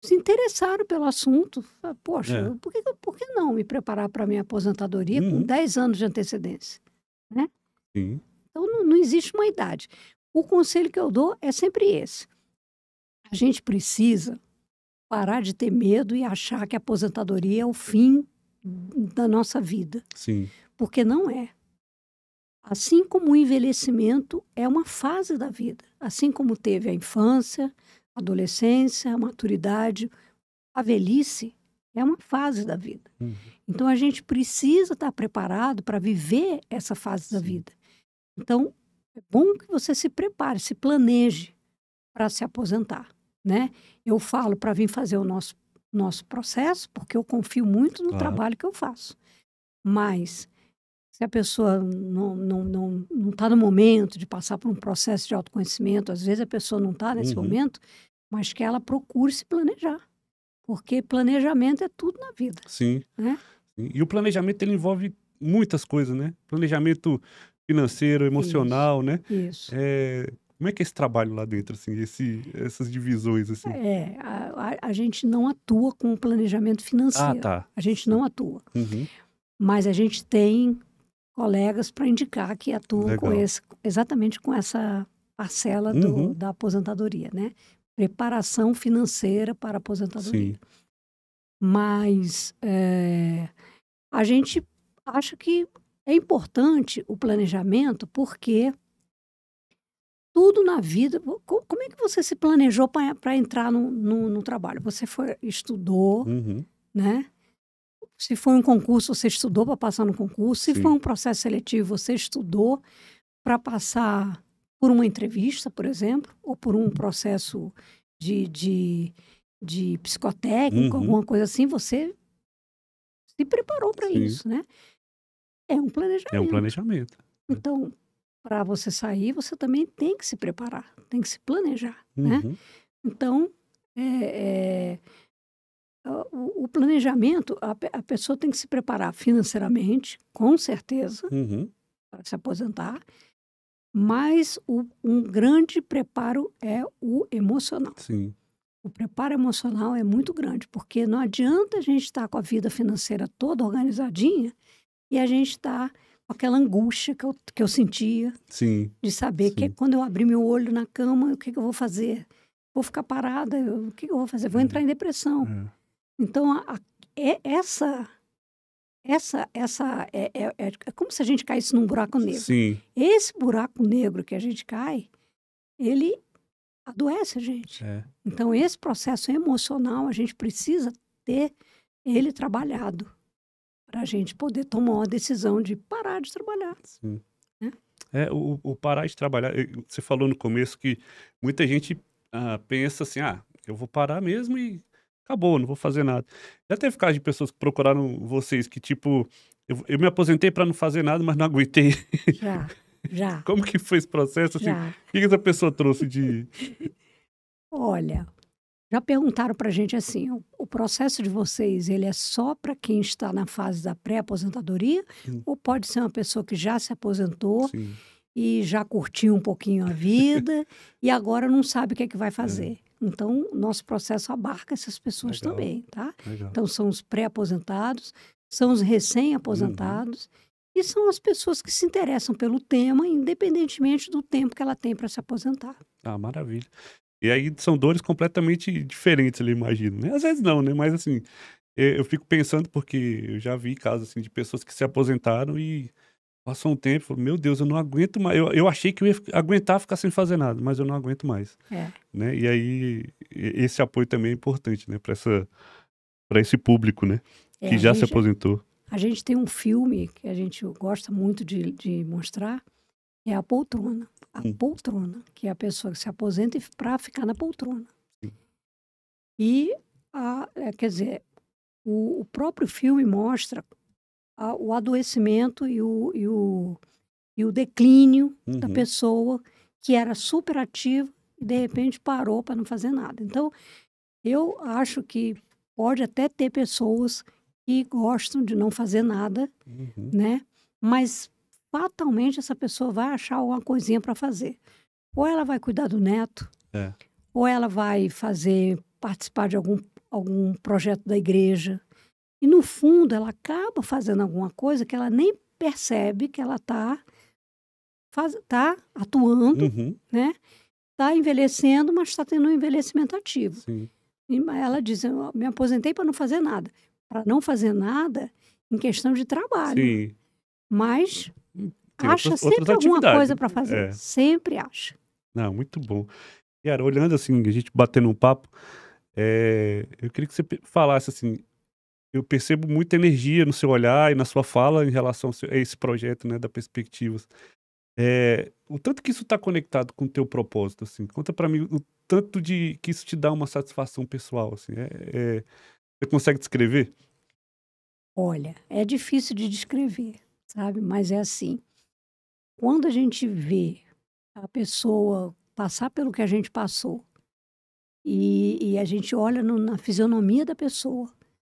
se interessaram pelo assunto. Poxa, por que não me preparar para a minha aposentadoria com 10 anos de antecedência? Né? Sim. Então, não existe uma idade. O conselho que eu dou é sempre esse. A gente precisa parar de ter medo e achar que a aposentadoria é o fim da nossa vida. Sim. Porque não é. Assim como o envelhecimento é uma fase da vida. Assim como teve a infância, a adolescência, a maturidade, a velhice é uma fase da vida. Então, a gente precisa estar preparado para viver essa fase da vida. Então, é bom que você se prepare, se planeje para se aposentar, né? Eu falo para vir fazer o nosso processo, porque eu confio muito no trabalho que eu faço. Mas, se a pessoa não está no momento de passar por um processo de autoconhecimento, às vezes a pessoa não está nesse momento, mas que ela procure se planejar. Porque planejamento é tudo na vida. Sim. Né? Sim. E o planejamento, ele envolve muitas coisas, né? Planejamento financeiro, emocional, né? Isso. Como é que é esse trabalho lá dentro, assim, essas divisões, assim? A gente não atua com planejamento financeiro. Ah, tá. A gente não atua. Mas a gente tem colegas para indicar que atuam exatamente com essa parcela da aposentadoria, né? Preparação financeira para a aposentadoria. Sim. Mas a gente acha que é importante o planejamento porque tudo na vida... Como é que você se planejou para entrar no trabalho? Você estudou, né? Se foi um concurso, você estudou para passar no concurso. Se foi um processo seletivo, você estudou para passar por uma entrevista, por exemplo, ou por um processo de psicotécnico, alguma coisa assim. Você se preparou para isso, né? É um planejamento. É um planejamento. Então, para você sair, você também tem que se preparar, tem que se planejar, né? Então, o planejamento, a pessoa tem que se preparar financeiramente, com certeza, para se aposentar, mas um grande preparo é o emocional. Sim. O preparo emocional é muito grande, porque não adianta a gente estar com a vida financeira toda organizadinha e a gente estar com aquela angústia que eu sentia de saber que quando eu abrir meu olho na cama, o que eu vou fazer? Vou ficar parada, o que eu vou fazer? Vou entrar em depressão. Então, essa é como se a gente caísse num buraco negro. Sim. Esse buraco negro que a gente cai, ele adoece a gente. Então, esse processo emocional, a gente precisa ter ele trabalhado para a gente poder tomar uma decisão de parar de trabalhar. Sim. O parar de trabalhar, você falou no começo que muita gente pensa assim, eu vou parar mesmo e acabou, não vou fazer nada. Já teve caso de pessoas que procuraram vocês que, tipo, eu me aposentei para não fazer nada, mas não aguentei. Já. Como que foi esse processo? Assim, Já. o que essa pessoa trouxe de... Olha, já perguntaram para a gente assim, o processo de vocês, ele é só para quem está na fase da pré-aposentadoria? Ou pode ser uma pessoa que já se aposentou e já curtiu um pouquinho a vida e agora não sabe o que é que vai fazer? Então, nosso processo abarca essas pessoas também, tá? Então, são os pré-aposentados, são os recém-aposentados e são as pessoas que se interessam pelo tema, independentemente do tempo que ela tem para se aposentar. Maravilha. E aí são dores completamente diferentes, eu imagino, né? Às vezes não, né? Mas assim, eu fico pensando porque eu já vi casos assim de pessoas que se aposentaram e passou um tempo, falou, meu Deus, eu não aguento mais. Eu achei que eu ia aguentar ficar sem fazer nada, mas eu não aguento mais. Né? E aí, esse apoio também é importante, né? Para esse público, né? Que já se aposentou. A gente tem um filme que a gente gosta muito de mostrar, é A Poltrona. A poltrona, que é a pessoa que se aposenta para ficar na poltrona. E, quer dizer, o próprio filme mostra o adoecimento e o declínio da Uhum. pessoa que era super ativa e de repente parou para não fazer nada. Então, eu acho que pode até ter pessoas que gostam de não fazer nada, Uhum. né? Mas fatalmente essa pessoa vai achar alguma coisinha para fazer. Ou ela vai cuidar do neto, É. ou ela vai participar de algum projeto da igreja. E no fundo ela acaba fazendo alguma coisa que ela nem percebe que ela está atuando, Uhum. né? Está envelhecendo, mas está tendo um envelhecimento ativo. Sim. E ela diz: "Eu me aposentei para não fazer nada". Para não fazer nada em questão de trabalho, Sim. mas Tem acha outras sempre alguma atividades. coisa para fazer, É. sempre acha. Não, muito bom. Yara, olhando assim, a gente batendo um papo, eu queria que você falasse assim, eu percebo muita energia no seu olhar e na sua fala em relação a esse projeto, né, da Perspectivas. O tanto que isso está conectado com o teu propósito, assim, conta para mim o tanto de que isso te dá uma satisfação pessoal, assim, você consegue descrever? Olha, é difícil de descrever, sabe, mas é assim, quando a gente vê a pessoa passar pelo que a gente passou, e a gente olha na fisionomia da pessoa,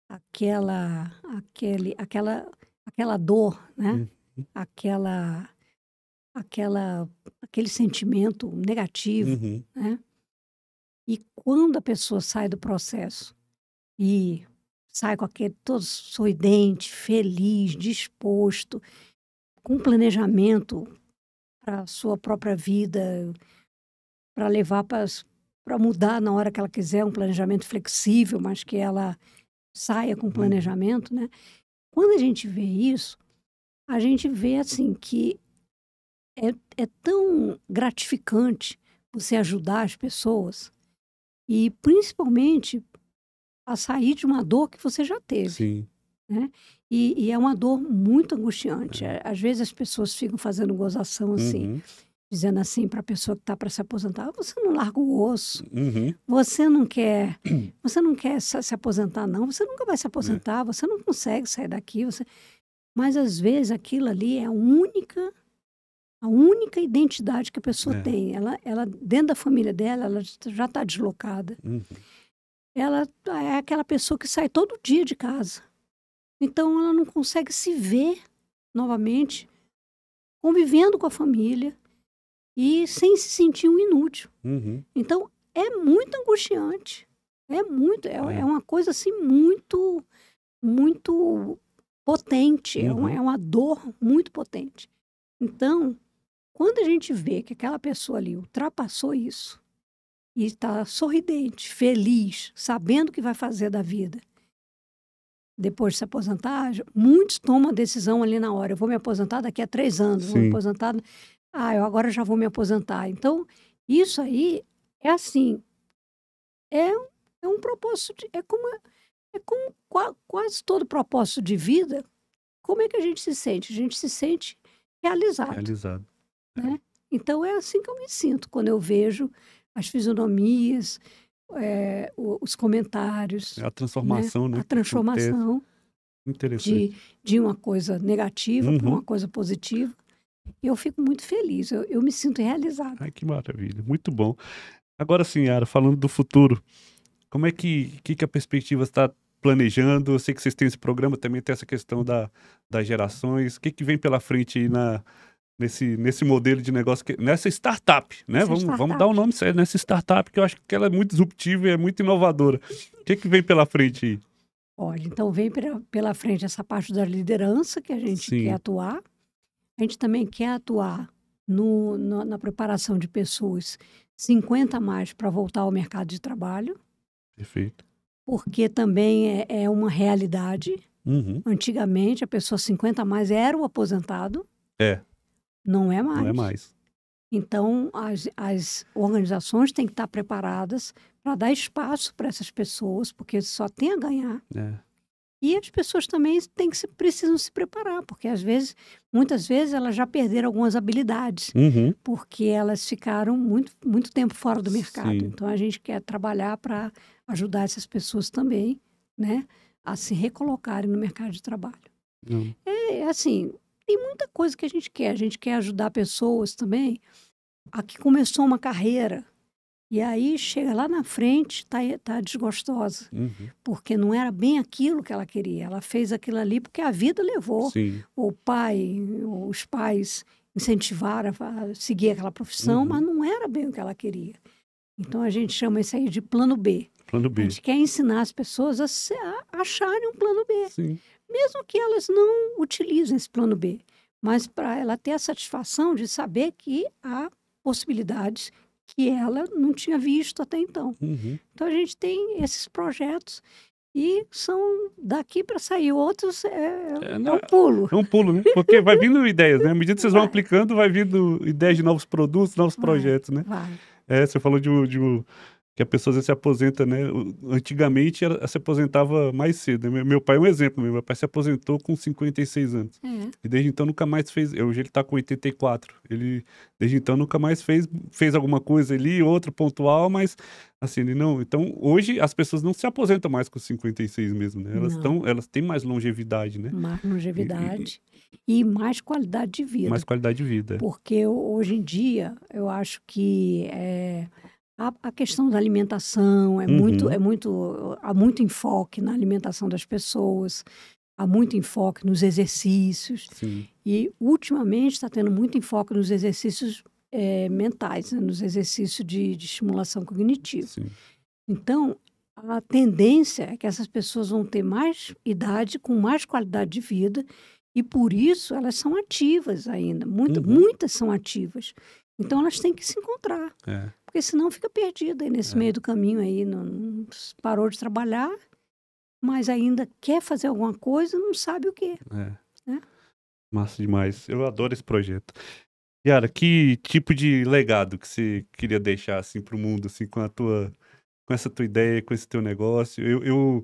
aquela aquele aquela aquela dor, né, Hum. aquela aquela aquele sentimento negativo, Uhum. né, e quando a pessoa sai do processo e sai com aquele todo sorridente, feliz, disposto, com planejamento para a sua própria vida, para levar para mudar na hora que ela quiser, um planejamento flexível, mas que ela saia com Uhum. planejamento, né. Quando a gente vê isso, a gente vê, assim, que é tão gratificante você ajudar as pessoas e principalmente a sair de uma dor que você já teve, Sim. né. E é uma dor muito angustiante. É. Às vezes as pessoas ficam fazendo gozação, assim, Uhum. dizendo assim para a pessoa que está para se aposentar: "Ah, você não larga o osso, Uhum. você não quer se aposentar não, você nunca vai se É. aposentar, você não consegue sair daqui, você". Mas às vezes aquilo ali é a única identidade que a pessoa É. tem. Ela dentro da família dela, ela já está deslocada. Uhum. Ela é aquela pessoa que sai todo dia de casa. Então ela não consegue se ver novamente convivendo com a família e sem se sentir um inútil. Uhum. Então é muito angustiante. É É. uma coisa assim muito, muito potente, Uhum. é uma dor muito potente. Então, quando a gente vê que aquela pessoa ali ultrapassou isso e está sorridente, feliz, sabendo o que vai fazer da vida, depois de se aposentar, muitos tomam a decisão ali na hora: "Eu vou me aposentar daqui a 3 anos, vou me Sim. aposentar, eu agora já vou me aposentar". Então, isso aí é assim, é um é um propósito é como quase todo propósito de vida, como é que a gente se sente? A gente se sente realizado, Realizado. É. né. Então é assim que eu me sinto quando eu vejo as fisionomias, os É comentários, a né, transformação, né, a que acontece. transformação Interessante. de uma coisa negativa para uma Uhum. coisa positiva, e eu fico muito feliz, eu me sinto realizada. Ai, que maravilha, muito bom. Agora sim, Yara, falando do futuro, como é que a Perspectivas está planejando? Eu sei que vocês têm esse programa, também tem essa questão das gerações. O que vem pela frente aí nesse modelo de negócio, nessa startup, né? Essa Vamos dar startup. o nome certo, nessa startup, que eu acho que ela é muito disruptiva e é muito inovadora. O que vem pela frente aí? Olha, então vem pela frente essa parte da liderança que a gente quer Sim, atuar. A gente também quer atuar na preparação de pessoas 50 a mais para voltar ao mercado de trabalho, perfeito. porque também é uma realidade. Uhum. Antigamente, a pessoa 50 a mais era o aposentado, É, não é não é mais. mais. Então, as organizações têm que estar preparadas para dar espaço para essas pessoas, porque só tem a ganhar. É. E as pessoas também precisam se preparar, porque muitas vezes elas já perderam algumas habilidades, Uhum. porque elas ficaram muito, muito tempo fora do mercado. Sim. Então a gente quer trabalhar para ajudar essas pessoas também, né, a se recolocarem no mercado de trabalho. Não. É assim, tem muita coisa que a gente quer. A gente quer ajudar pessoas também. Aqui começou uma carreira. E aí chega lá na frente, tá desgostosa. Uhum. Porque não era bem aquilo que ela queria. Ela fez aquilo ali porque a vida levou. Sim. Os pais incentivaram a seguir aquela profissão, mas não era bem o que ela queria. Então a gente chama isso aí de plano B. Plano A B. gente quer ensinar as pessoas a acharem um plano B. Sim. Mesmo que elas não utilizem esse plano B. Mas para ela ter a satisfação de saber que há possibilidades que ela não tinha visto até então. Uhum. Então a gente tem esses projetos e são daqui para sair outros é um pulo. É um pulo, né? Porque vai vindo ideias, né? À medida que vocês vão aplicando, vai vindo ideias de novos produtos, novos projetos, né? Vai. Você falou que a pessoa às vezes se aposenta, né? Antigamente ela se aposentava mais cedo, né? Meu pai é um exemplo, meu pai se aposentou com 56 anos. E desde então nunca mais fez. Hoje ele tá com 84. Ele, desde então, nunca mais fez alguma coisa ali, outra pontual, mas assim, ele não. Então, hoje as pessoas não se aposentam mais com 56 mesmo, né? Elas têm mais longevidade, né? Mais longevidade e mais qualidade de vida. Mais qualidade de vida. Porque hoje em dia, eu acho que a questão da alimentação há muito enfoque na alimentação das pessoas, há muito enfoque nos exercícios. Sim. E, ultimamente, está tendo muito enfoque nos exercícios mentais, né? Nos exercícios de estimulação cognitiva. Sim. Então, a tendência é que essas pessoas vão ter mais idade, com mais qualidade de vida, e, por isso, elas são ativas ainda. Muitas são ativas. Então, elas têm que se encontrar. Porque senão fica perdida aí nesse meio do caminho aí, não parou de trabalhar, mas ainda quer fazer alguma coisa, não sabe o quê. Né? Massa demais. Eu adoro esse projeto. Yara, que tipo de legado que você queria deixar assim para o mundo, assim, com essa tua ideia, com esse teu negócio? Eu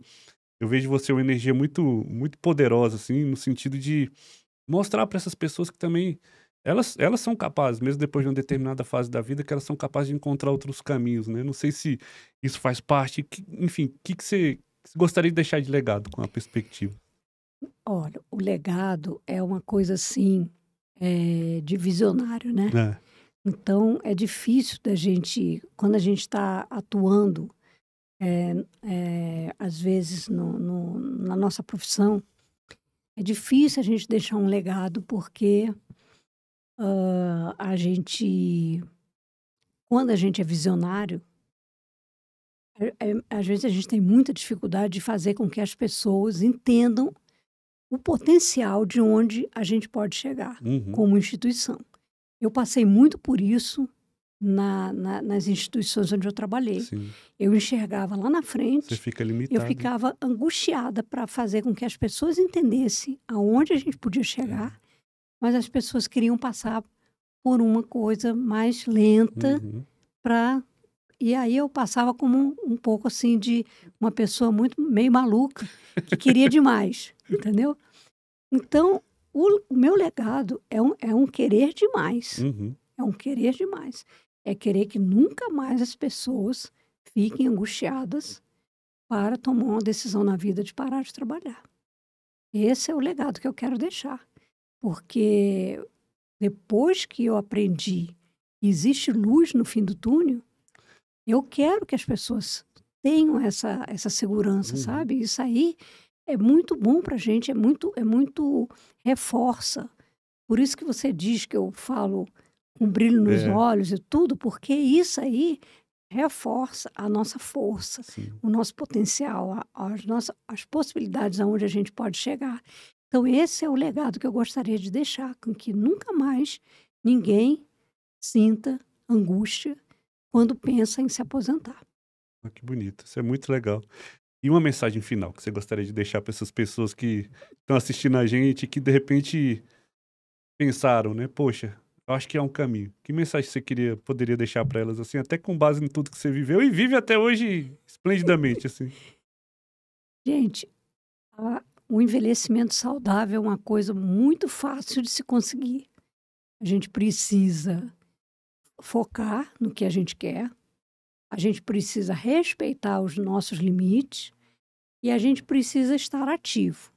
vejo você uma energia muito, muito poderosa, assim, no sentido de mostrar para essas pessoas que também elas são capazes, mesmo depois de uma determinada fase da vida, que elas são capazes de encontrar outros caminhos, né? Não sei se isso faz parte, enfim, o que você gostaria de deixar de legado com a perspectiva? Olha, o legado é uma coisa assim, de visionário, né? Então, é difícil da gente, quando a gente está atuando, às vezes, na nossa profissão, é difícil a gente deixar um legado, porque quando a gente é visionário, às vezes a gente tem muita dificuldade de fazer com que as pessoas entendam o potencial de onde a gente pode chegar como instituição. Eu passei muito por isso nas instituições onde eu trabalhei. Sim. Eu enxergava lá na frente. Você fica limitado. Eu ficava angustiada para fazer com que as pessoas entendessem aonde a gente podia chegar, mas as pessoas queriam passar por uma coisa mais lenta e aí eu passava como um pouco assim de uma pessoa meio maluca que queria demais, entendeu? Então, o meu legado é um querer demais. É um querer demais. É querer que nunca mais as pessoas fiquem angustiadas para tomar uma decisão na vida de parar de trabalhar. Esse é o legado que eu quero deixar. Porque depois que eu aprendi que existe luz no fim do túnel, eu quero que as pessoas tenham essa segurança, sabe? Isso aí é muito bom para a gente, é muito reforça. Por isso que você diz que eu falo com brilho nos olhos e tudo, porque isso aí reforça a nossa força, o nosso potencial, as possibilidades aonde a gente pode chegar. Então, esse é o legado que eu gostaria de deixar, com que nunca mais ninguém sinta angústia quando pensa em se aposentar. Que bonito, isso é muito legal. E uma mensagem final que você gostaria de deixar para essas pessoas que estão assistindo a gente, que de repente pensaram, né? Poxa, eu acho que é um caminho. Que mensagem você poderia deixar para elas, assim, até com base em tudo que você viveu e vive até hoje esplendidamente, assim? Gente, o envelhecimento saudável é uma coisa muito fácil de se conseguir. A gente precisa focar no que a gente quer, a gente precisa respeitar os nossos limites e a gente precisa estar ativo.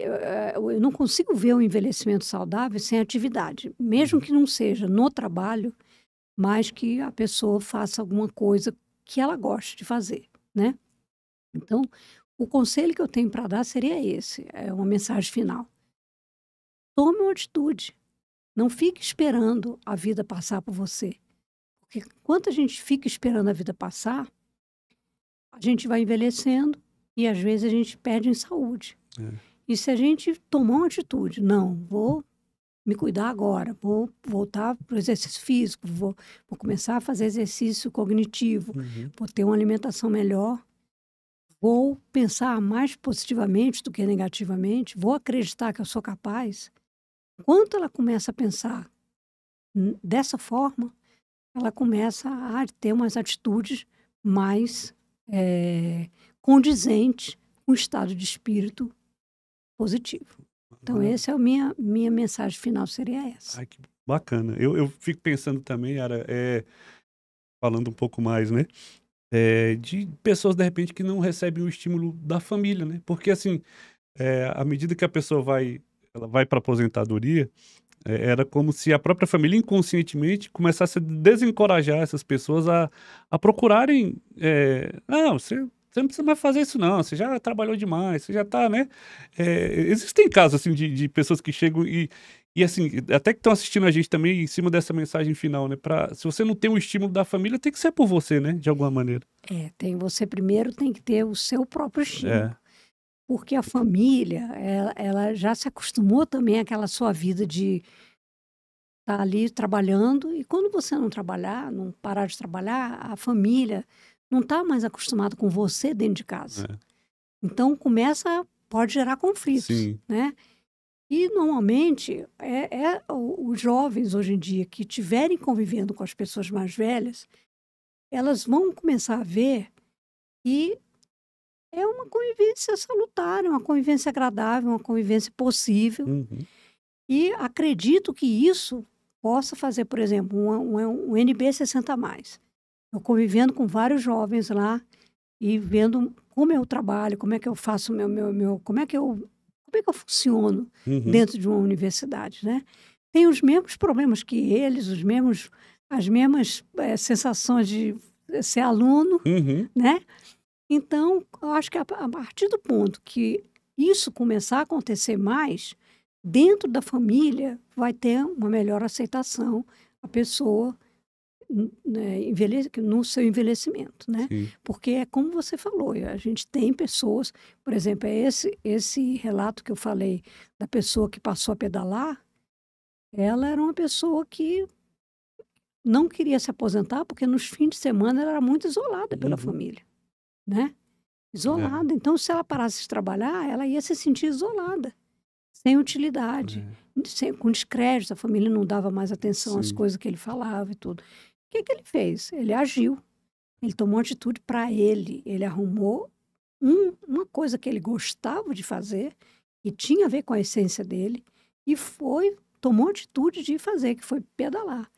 eu não consigo ver o envelhecimento saudável sem atividade, mesmo que não seja no trabalho, mas que a pessoa faça alguma coisa que ela goste de fazer, né? Então, o conselho que eu tenho para dar seria esse, é uma mensagem final. Tome uma atitude. Não fique esperando a vida passar por você. Porque enquanto a gente fica esperando a vida passar, a gente vai envelhecendo e às vezes a gente perde em saúde. E se a gente tomar uma atitude, não, vou me cuidar agora, vou voltar para o exercício físico, vou começar a fazer exercício cognitivo, vou ter uma alimentação melhor, vou pensar mais positivamente do que negativamente, vou acreditar que eu sou capaz. Quando ela começa a pensar dessa forma, ela começa a ter umas atitudes mais condizentes com o estado de espírito positivo. Então, essa é a minha mensagem final, seria essa. Ai, que bacana. Eu fico pensando também, Yara, falando um pouco mais, né? De pessoas, de repente, que não recebem o estímulo da família, né? Porque, assim, à medida que a pessoa ela vai para a aposentadoria, era como se a própria família, inconscientemente, começasse a desencorajar essas pessoas a procurarem. Não, você não precisa mais fazer isso, não. Você já trabalhou demais, você já está, né? Existem casos, assim, de pessoas que chegam e assim, até que estão assistindo a gente também em cima dessa mensagem final, né? Se você não tem o estímulo da família, tem que ser por você, né? De alguma maneira. Você primeiro tem que ter o seu próprio estímulo. Porque a família, ela já se acostumou também àquela sua vida de estar ali trabalhando. E quando você não trabalhar, não parar de trabalhar, a família não está mais acostumada com você dentro de casa. Então, pode gerar conflitos, Sim. né? E, normalmente, os jovens, hoje em dia, que estiverem convivendo com as pessoas mais velhas, elas vão começar a ver que é uma convivência salutar, uma convivência agradável, uma convivência possível. E acredito que isso possa fazer, por exemplo, um NB 60+. Eu convivendo com vários jovens lá e vendo como eu trabalho, como é que eu faço como é que eu funciono dentro de uma universidade, né? Tem os mesmos problemas que eles, as mesmas sensações de ser aluno, né? Então, eu acho que a partir do ponto que isso começar a acontecer mais, dentro da família vai ter uma melhor aceitação a pessoa, né, no seu envelhecimento, né? Sim. Porque é como você falou, a gente tem pessoas, por exemplo, esse relato que eu falei da pessoa que passou a pedalar, ela era uma pessoa que não queria se aposentar porque nos fins de semana ela era muito isolada pela família, né? Isolada. Então, se ela parasse de trabalhar, ela ia se sentir isolada, sem utilidade, com descrédito, a família não dava mais atenção às coisas que ele falava e tudo. O que ele fez? Ele agiu. Ele tomou atitude para ele. Ele arrumou uma coisa que ele gostava de fazer, que tinha a ver com a essência dele, e tomou atitude de fazer, que foi pedalar.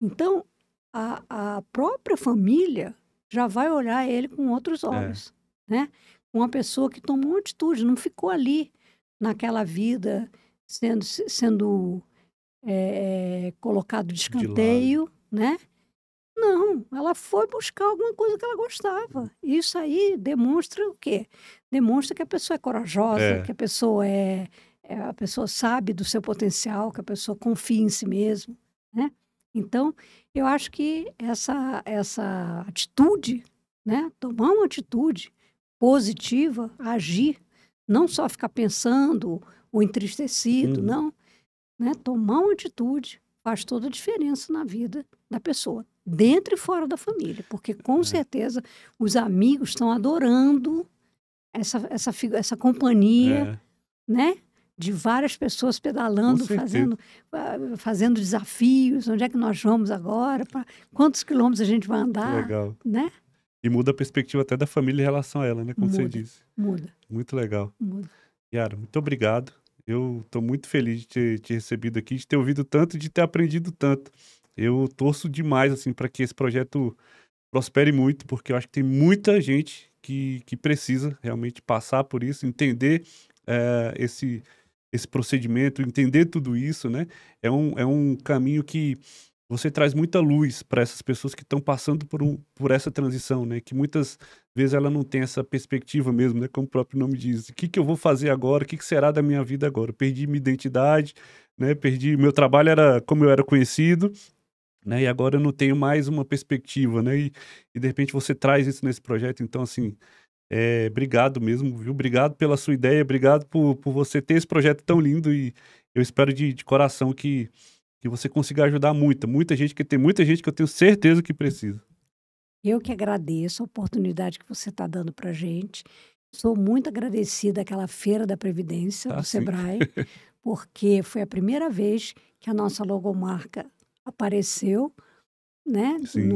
Então, a própria família já vai olhar ele com outros olhos, né? Uma pessoa que tomou uma atitude, não ficou ali naquela vida sendo colocado de escanteio, né? Não, ela foi buscar alguma coisa que ela gostava. Isso aí demonstra o quê? Demonstra que a pessoa é corajosa, que a pessoa sabe do seu potencial, que a pessoa confia em si mesma, né? Então, eu acho que essa atitude, né? Tomar uma atitude positiva, agir, não só ficar pensando ou entristecido, não, né? Tomar uma atitude faz toda a diferença na vida da pessoa, dentro e fora da família, porque com certeza os amigos estão adorando essa companhia, né? De várias pessoas pedalando, fazendo desafios, onde é que nós vamos agora, quantos quilômetros a gente vai andar, legal, né? E muda a perspectiva até da família em relação a ela, né? Como você disse. Muda. Muito legal. Muda. Yara, muito obrigado. Eu estou muito feliz de ter te recebido aqui, de ter ouvido tanto, de ter aprendido tanto. Eu torço demais, assim, para que esse projeto prospere muito, porque eu acho que tem muita gente que precisa realmente passar por isso, entender esse procedimento, entender tudo isso, né? É um caminho que você traz muita luz para essas pessoas que estão passando por essa transição, né? Que muitas vezes ela não tem essa perspectiva mesmo, né? Como o próprio nome diz. O que que eu vou fazer agora? O que que será da minha vida agora? Eu perdi minha identidade, né? Perdi... Meu trabalho era como eu era conhecido, né? E agora eu não tenho mais uma perspectiva, né? E de repente você traz isso nesse projeto. Então, assim, obrigado mesmo, viu? Obrigado pela sua ideia, obrigado por você ter esse projeto tão lindo e eu espero de coração que você consiga ajudar muita gente, que tem muita gente que eu tenho certeza que precisa. Eu que agradeço a oportunidade que você está dando para gente. Sou muito agradecida àquela Feira da Previdência do Sim. Sebrae, porque foi a primeira vez que a nossa logomarca apareceu, né, Sim.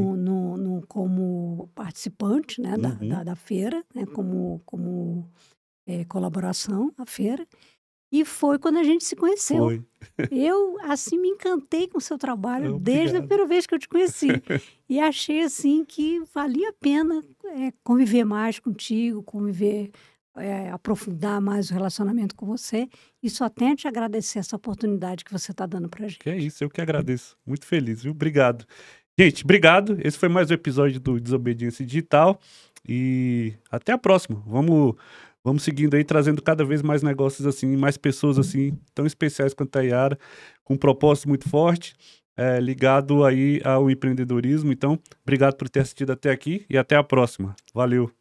como participante, né, Uhum. da feira, né, como colaboração à feira. E foi quando a gente se conheceu. Foi. Eu, assim, me encantei com o seu trabalho desde a Obrigado. primeira vez que eu te conheci. E achei, assim, que valia a pena conviver mais contigo, aprofundar mais o relacionamento com você. E só tenho a te agradecer essa oportunidade que você está dando pra gente. Que é isso, eu que agradeço. Muito feliz, viu? Obrigado. Gente, obrigado. Esse foi mais um episódio do Desobediência Digital e até a próxima. Vamos seguindo aí, trazendo cada vez mais negócios assim, mais pessoas assim, tão especiais quanto a Yara, com um propósito muito forte, ligado aí ao empreendedorismo. Então, obrigado por ter assistido até aqui e até a próxima. Valeu!